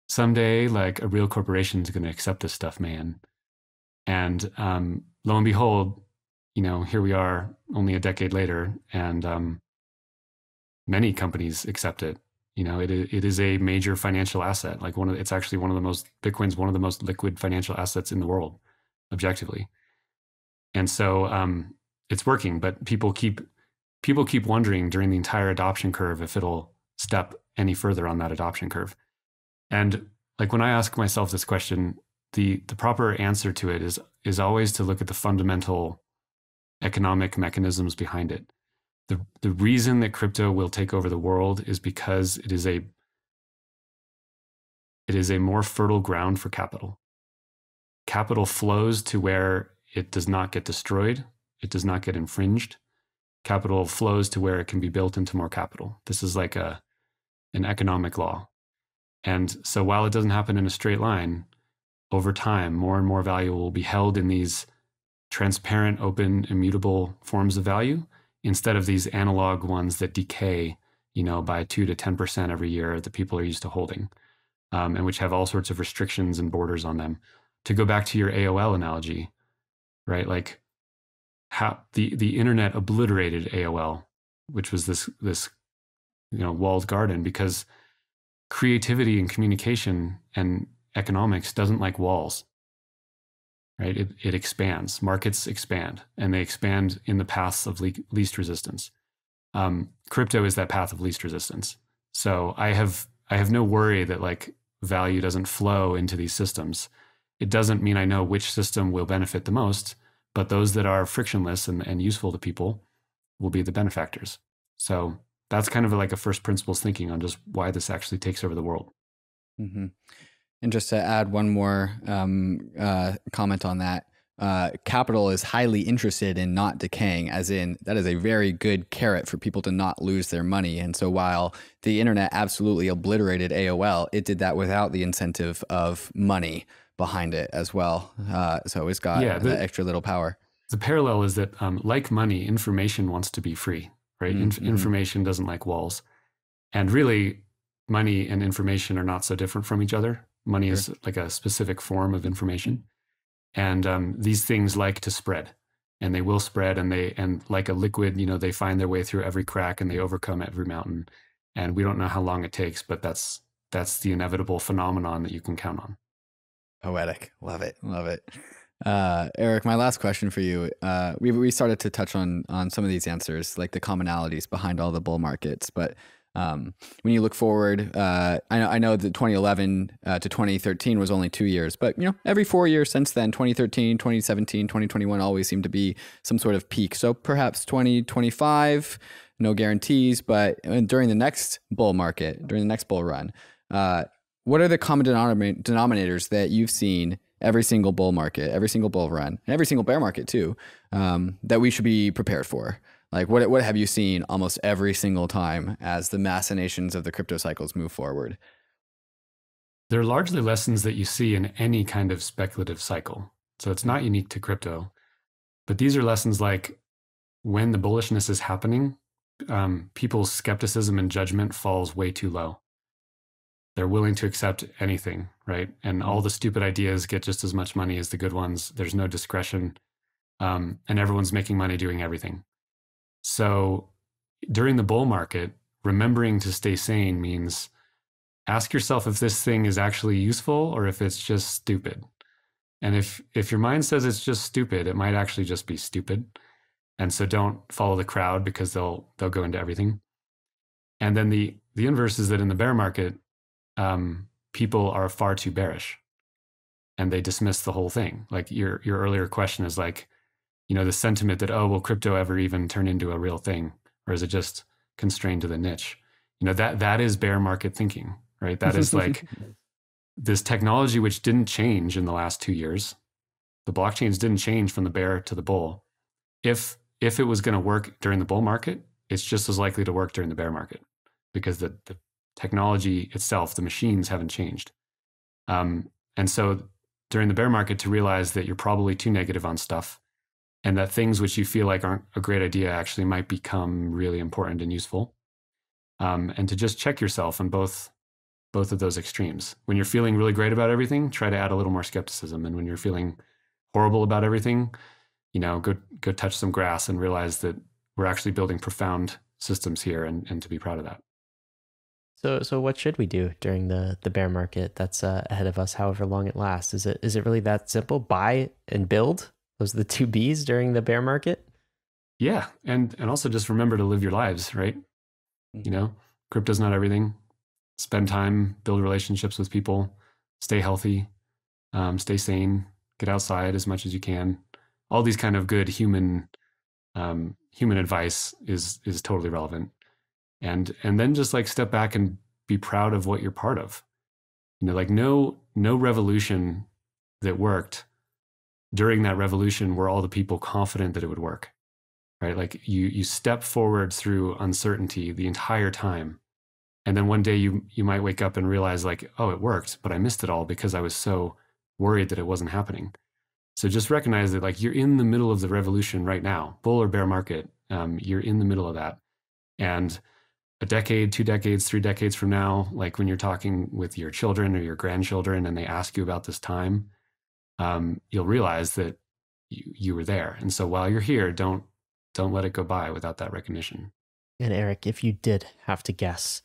Someday, like a real corporation is going to accept this stuff, man. And lo and behold, here we are only a decade later, and many companies accept it. It is a major financial asset. Like Bitcoin's one of the most liquid financial assets in the world, objectively. And so it's working, but people keep wondering during the entire adoption curve if it'll step any further on that adoption curve. And like when I ask myself this question, the proper answer to it is always to look at the fundamental economic mechanisms behind it. The reason that crypto will take over the world is because it is a more fertile ground for capital. Capital flows to where it does not get destroyed, it does not get infringed. Capital flows to where it can be built into more capital. This is like an economic law. And so while it doesn't happen in a straight line, over time, more and more value will be held in these transparent, open, immutable forms of value, instead of these analog ones that decay, by 2 to 10% every year that people are used to holding, and which have all sorts of restrictions and borders on them. To go back to your AOL analogy, right? Like how the internet obliterated AOL, which was this walled garden, because creativity and communication and economics doesn't like walls. Right? It expands. Markets expand, and they expand in the paths of least resistance. Crypto is that path of least resistance. So I have no worry that like value doesn't flow into these systems. It doesn't mean I know which system will benefit the most, but those that are frictionless and useful to people will be the benefactors. So that's kind of like a first principles thinking on just why this actually takes over the world. Mm-hmm. And just to add one more comment on that, capital is highly interested in not decaying, as in that is a very good carrot for people to not lose their money. And so while the internet absolutely obliterated AOL, it did that without the incentive of money behind it as well. So it's got that extra little power. The parallel is that like money, information wants to be free, right? Mm-hmm. Information doesn't like walls. And really, money and information are not so different from each other. Money is like a specific form of information. And these things like to spread, and they will spread, and like a liquid, they find their way through every crack and they overcome every mountain. And we don't know how long it takes, but that's the inevitable phenomenon that you can count on. Poetic. Love it. Love it. Erik, my last question for you. We started to touch on some of these answers, like the commonalities behind all the bull markets, but when you look forward, I know that 2011 to 2013 was only 2 years, but every 4 years since then, 2013, 2017, 2021 always seemed to be some sort of peak. So perhaps 2025, no guarantees, but during the next bull market, during the next bull run, what are the common denominators that you've seen every single bull market, every single bull run, and every single bear market too, that we should be prepared for? Like what have you seen almost every single time as the machinations of the crypto cycles move forward? They're largely lessons that you see in any kind of speculative cycle. So it's not unique to crypto, but these are lessons like when the bullishness is happening, people's skepticism and judgment falls way too low. They're willing to accept anything, right? And all the stupid ideas get just as much money as the good ones. There's no discretion, and everyone's making money doing everything. So during the bull market, remembering to stay sane means ask yourself if this thing is actually useful or if it's just stupid. And if your mind says it's just stupid, it might actually just be stupid. And so don't follow the crowd because they'll go into everything. And then the inverse is that in the bear market, people are far too bearish and they dismiss the whole thing. Like your earlier question is like, the sentiment that, oh, will crypto ever even turn into a real thing? Or is it just constrained to the niche? That is bear market thinking, right? That is like this technology which didn't change in the last 2 years. The blockchains didn't change from the bear to the bull. If it was going to work during the bull market, it's just as likely to work during the bear market because the technology itself, the machines haven't changed. And so during the bear market, to realize that you're probably too negative on stuff and that things which you feel like aren't a great idea actually might become really important and useful. And to just check yourself on both of those extremes. When you're feeling really great about everything, try to add a little more skepticism. And when you're feeling horrible about everything, go touch some grass and realize that we're actually building profound systems here and to be proud of that. So what should we do during the bear market that's ahead of us, however long it lasts? Is it really that simple? Buy and build? Those are the two Bs during the bear market? Yeah. And also just remember to live your lives, right? Crypto's not everything. Spend time, build relationships with people, stay healthy, stay sane, get outside as much as you can. All these kind of good human advice is totally relevant. And then just like step back and be proud of what you're part of. Like no revolution that worked, during that revolution were all the people confident that it would work, right? Like you step forward through uncertainty the entire time. And then one day you might wake up and realize like, oh, it worked, but I missed it all because I was so worried that it wasn't happening. So just recognize that like you're in the middle of the revolution right now, bull or bear market, you're in the middle of that. And a decade, 2 decades, 3 decades from now, like when you're talking with your children or your grandchildren and they ask you about this time, you'll realize that you were there. And so while you're here, don't let it go by without that recognition. And Erik, if you did have to guess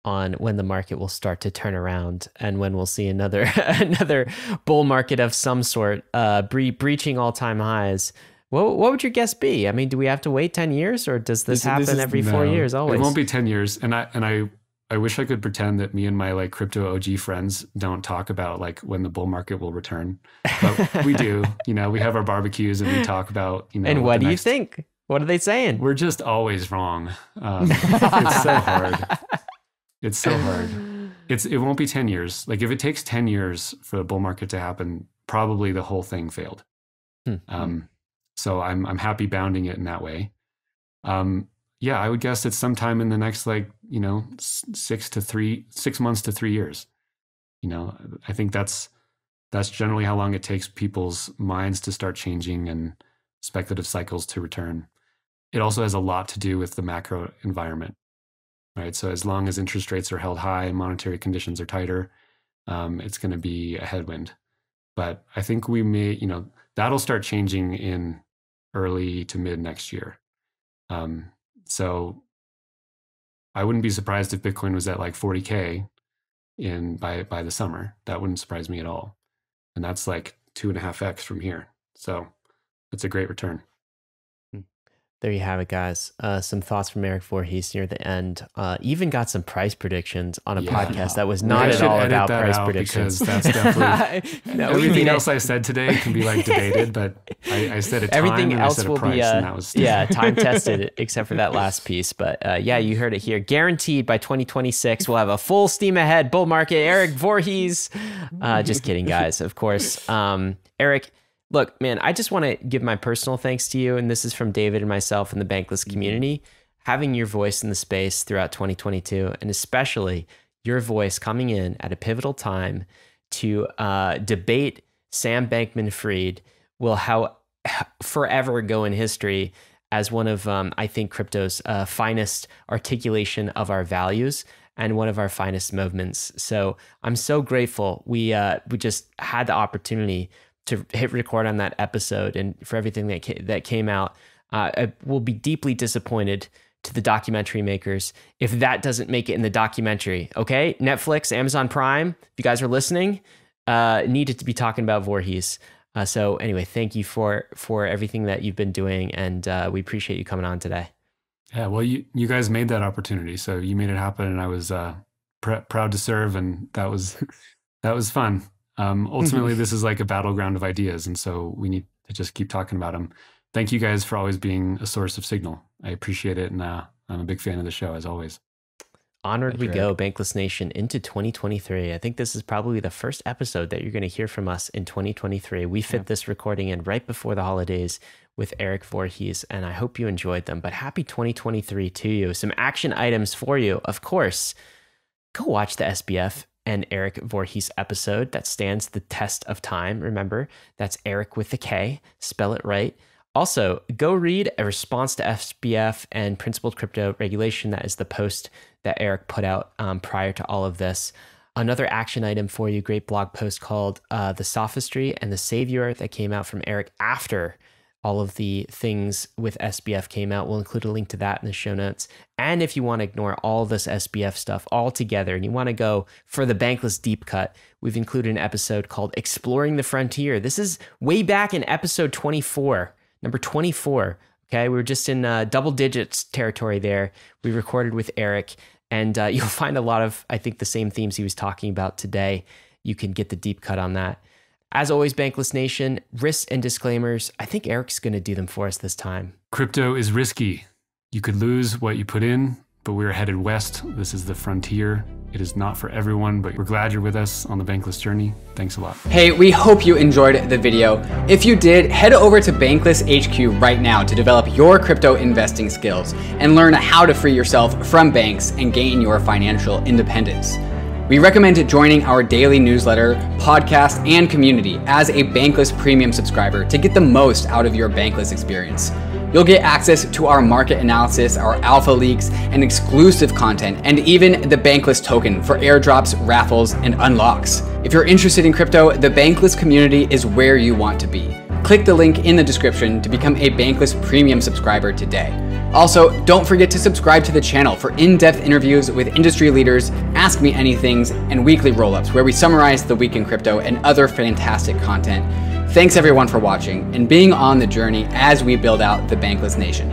on when the market will start to turn around and when we'll see another bull market of some sort, breaching all-time highs, what would your guess be? I mean, do we have to wait 10 years or does this happen every 4 years always? It won't be 10 years. And I I wish I could pretend that me and my like crypto OG friends don't talk about like when the bull market will return, but we do. You know, we have our barbecues and we talk about, you know. And what do you think? What are they saying? We're just always wrong. It's so hard. It's so hard. It won't be 10 years. Like if it takes 10 years for the bull market to happen, probably the whole thing failed. So I'm happy bounding it in that way. Yeah, I would guess it's sometime in the next, like, you know, 6 months to 3 years. You know, I think that's generally how long it takes people's minds to start changing and speculative cycles to return. It also has a lot to do with the macro environment, right? So as long as interest rates are held high and monetary conditions are tighter, it's going to be a headwind. But I think we may, you know, that'll start changing in early to mid next year. So I wouldn't be surprised if Bitcoin was at like 40K by the summer. That wouldn't surprise me at all. And that's like 2.5x from here. So it's a great return. There you have it, guys. Some thoughts from Erik Voorhees near the end. Even got some price predictions on a podcast that was not at all about price predictions. Because that's definitely everything else I said today can be like debated, but I said a time everything and else I said will a price, be and that was time tested, except for that last piece. But yeah, you heard it here. Guaranteed by 2026, we'll have a full steam ahead bull market. Erik Voorhees. Just kidding, guys. Of course, Erik. Look, man, I just want to give my personal thanks to you, and this is from David and myself in the Bankless community. Having your voice in the space throughout 2022, and especially your voice coming in at a pivotal time to debate Sam Bankman-Fried will forever go in history as one of, I think, crypto's finest articulation of our values and one of our finest movements. So I'm so grateful we just had the opportunity to hit record on that episode, and for everything that came out. I will be deeply disappointed to the documentary makers if that doesn't make it in the documentary. Okay, Netflix, Amazon Prime, if you guys are listening, needed to be talking about Voorhees. So anyway, thank you for everything that you've been doing, and we appreciate you coming on today. Yeah, well, you guys made that opportunity, so you made it happen, and I was proud to serve, and that was fun. Ultimately, this is like a battleground of ideas, and so we need to just keep talking about them. Thank you guys for always being a source of signal. I appreciate it, and I'm a big fan of the show, as always. Onward we go, Bankless Nation, into 2023. I think this is probably the first episode that you're going to hear from us in 2023. We fit this recording in right before the holidays with Erik Voorhees, and I hope you enjoyed them. But happy 2023 to you. Some action items for you. Of course, go watch the SBF and Erik Voorhees episode that stands the test of time. Remember, that's Erik with the K, spell it right. Also, go read A Response to SBF and Principled Crypto Regulation. That is the post that Erik put out prior to all of this. Another action item for you, great blog post called The Sophistry and the Savior that came out from Erik after all of the things with SBF came out. We'll include a link to that in the show notes. And if you want to ignore all this SBF stuff altogether and you want to go for the Bankless deep cut, we've included an episode called Exploring the Frontier. This is way back in episode 24, number 24. Okay, we were just in double digits territory there. We recorded with Erik, and you'll find a lot of, I think, the same themes he was talking about today. You can get the deep cut on that. As always, Bankless Nation, risks and disclaimers. I think Erik's going to do them for us this time. Crypto is risky. You could lose what you put in, but we're headed west. This is the frontier. It is not for everyone, but we're glad you're with us on the Bankless journey. Thanks a lot. Hey, we hope you enjoyed the video. If you did, head over to Bankless HQ right now to develop your crypto investing skills and learn how to free yourself from banks and gain your financial independence. We recommend joining our daily newsletter, podcast, and community as a Bankless Premium subscriber to get the most out of your Bankless experience. You'll get access to our market analysis, our alpha leaks, and exclusive content, and even the Bankless token for airdrops, raffles, and unlocks. If you're interested in crypto, the Bankless community is where you want to be. Click the link in the description to become a Bankless Premium subscriber today. Also, don't forget to subscribe to the channel for in-depth interviews with industry leaders, Ask Me Anythings, and weekly roll-ups where we summarize the week in crypto and other fantastic content. Thanks everyone for watching and being on the journey as we build out the Bankless Nation.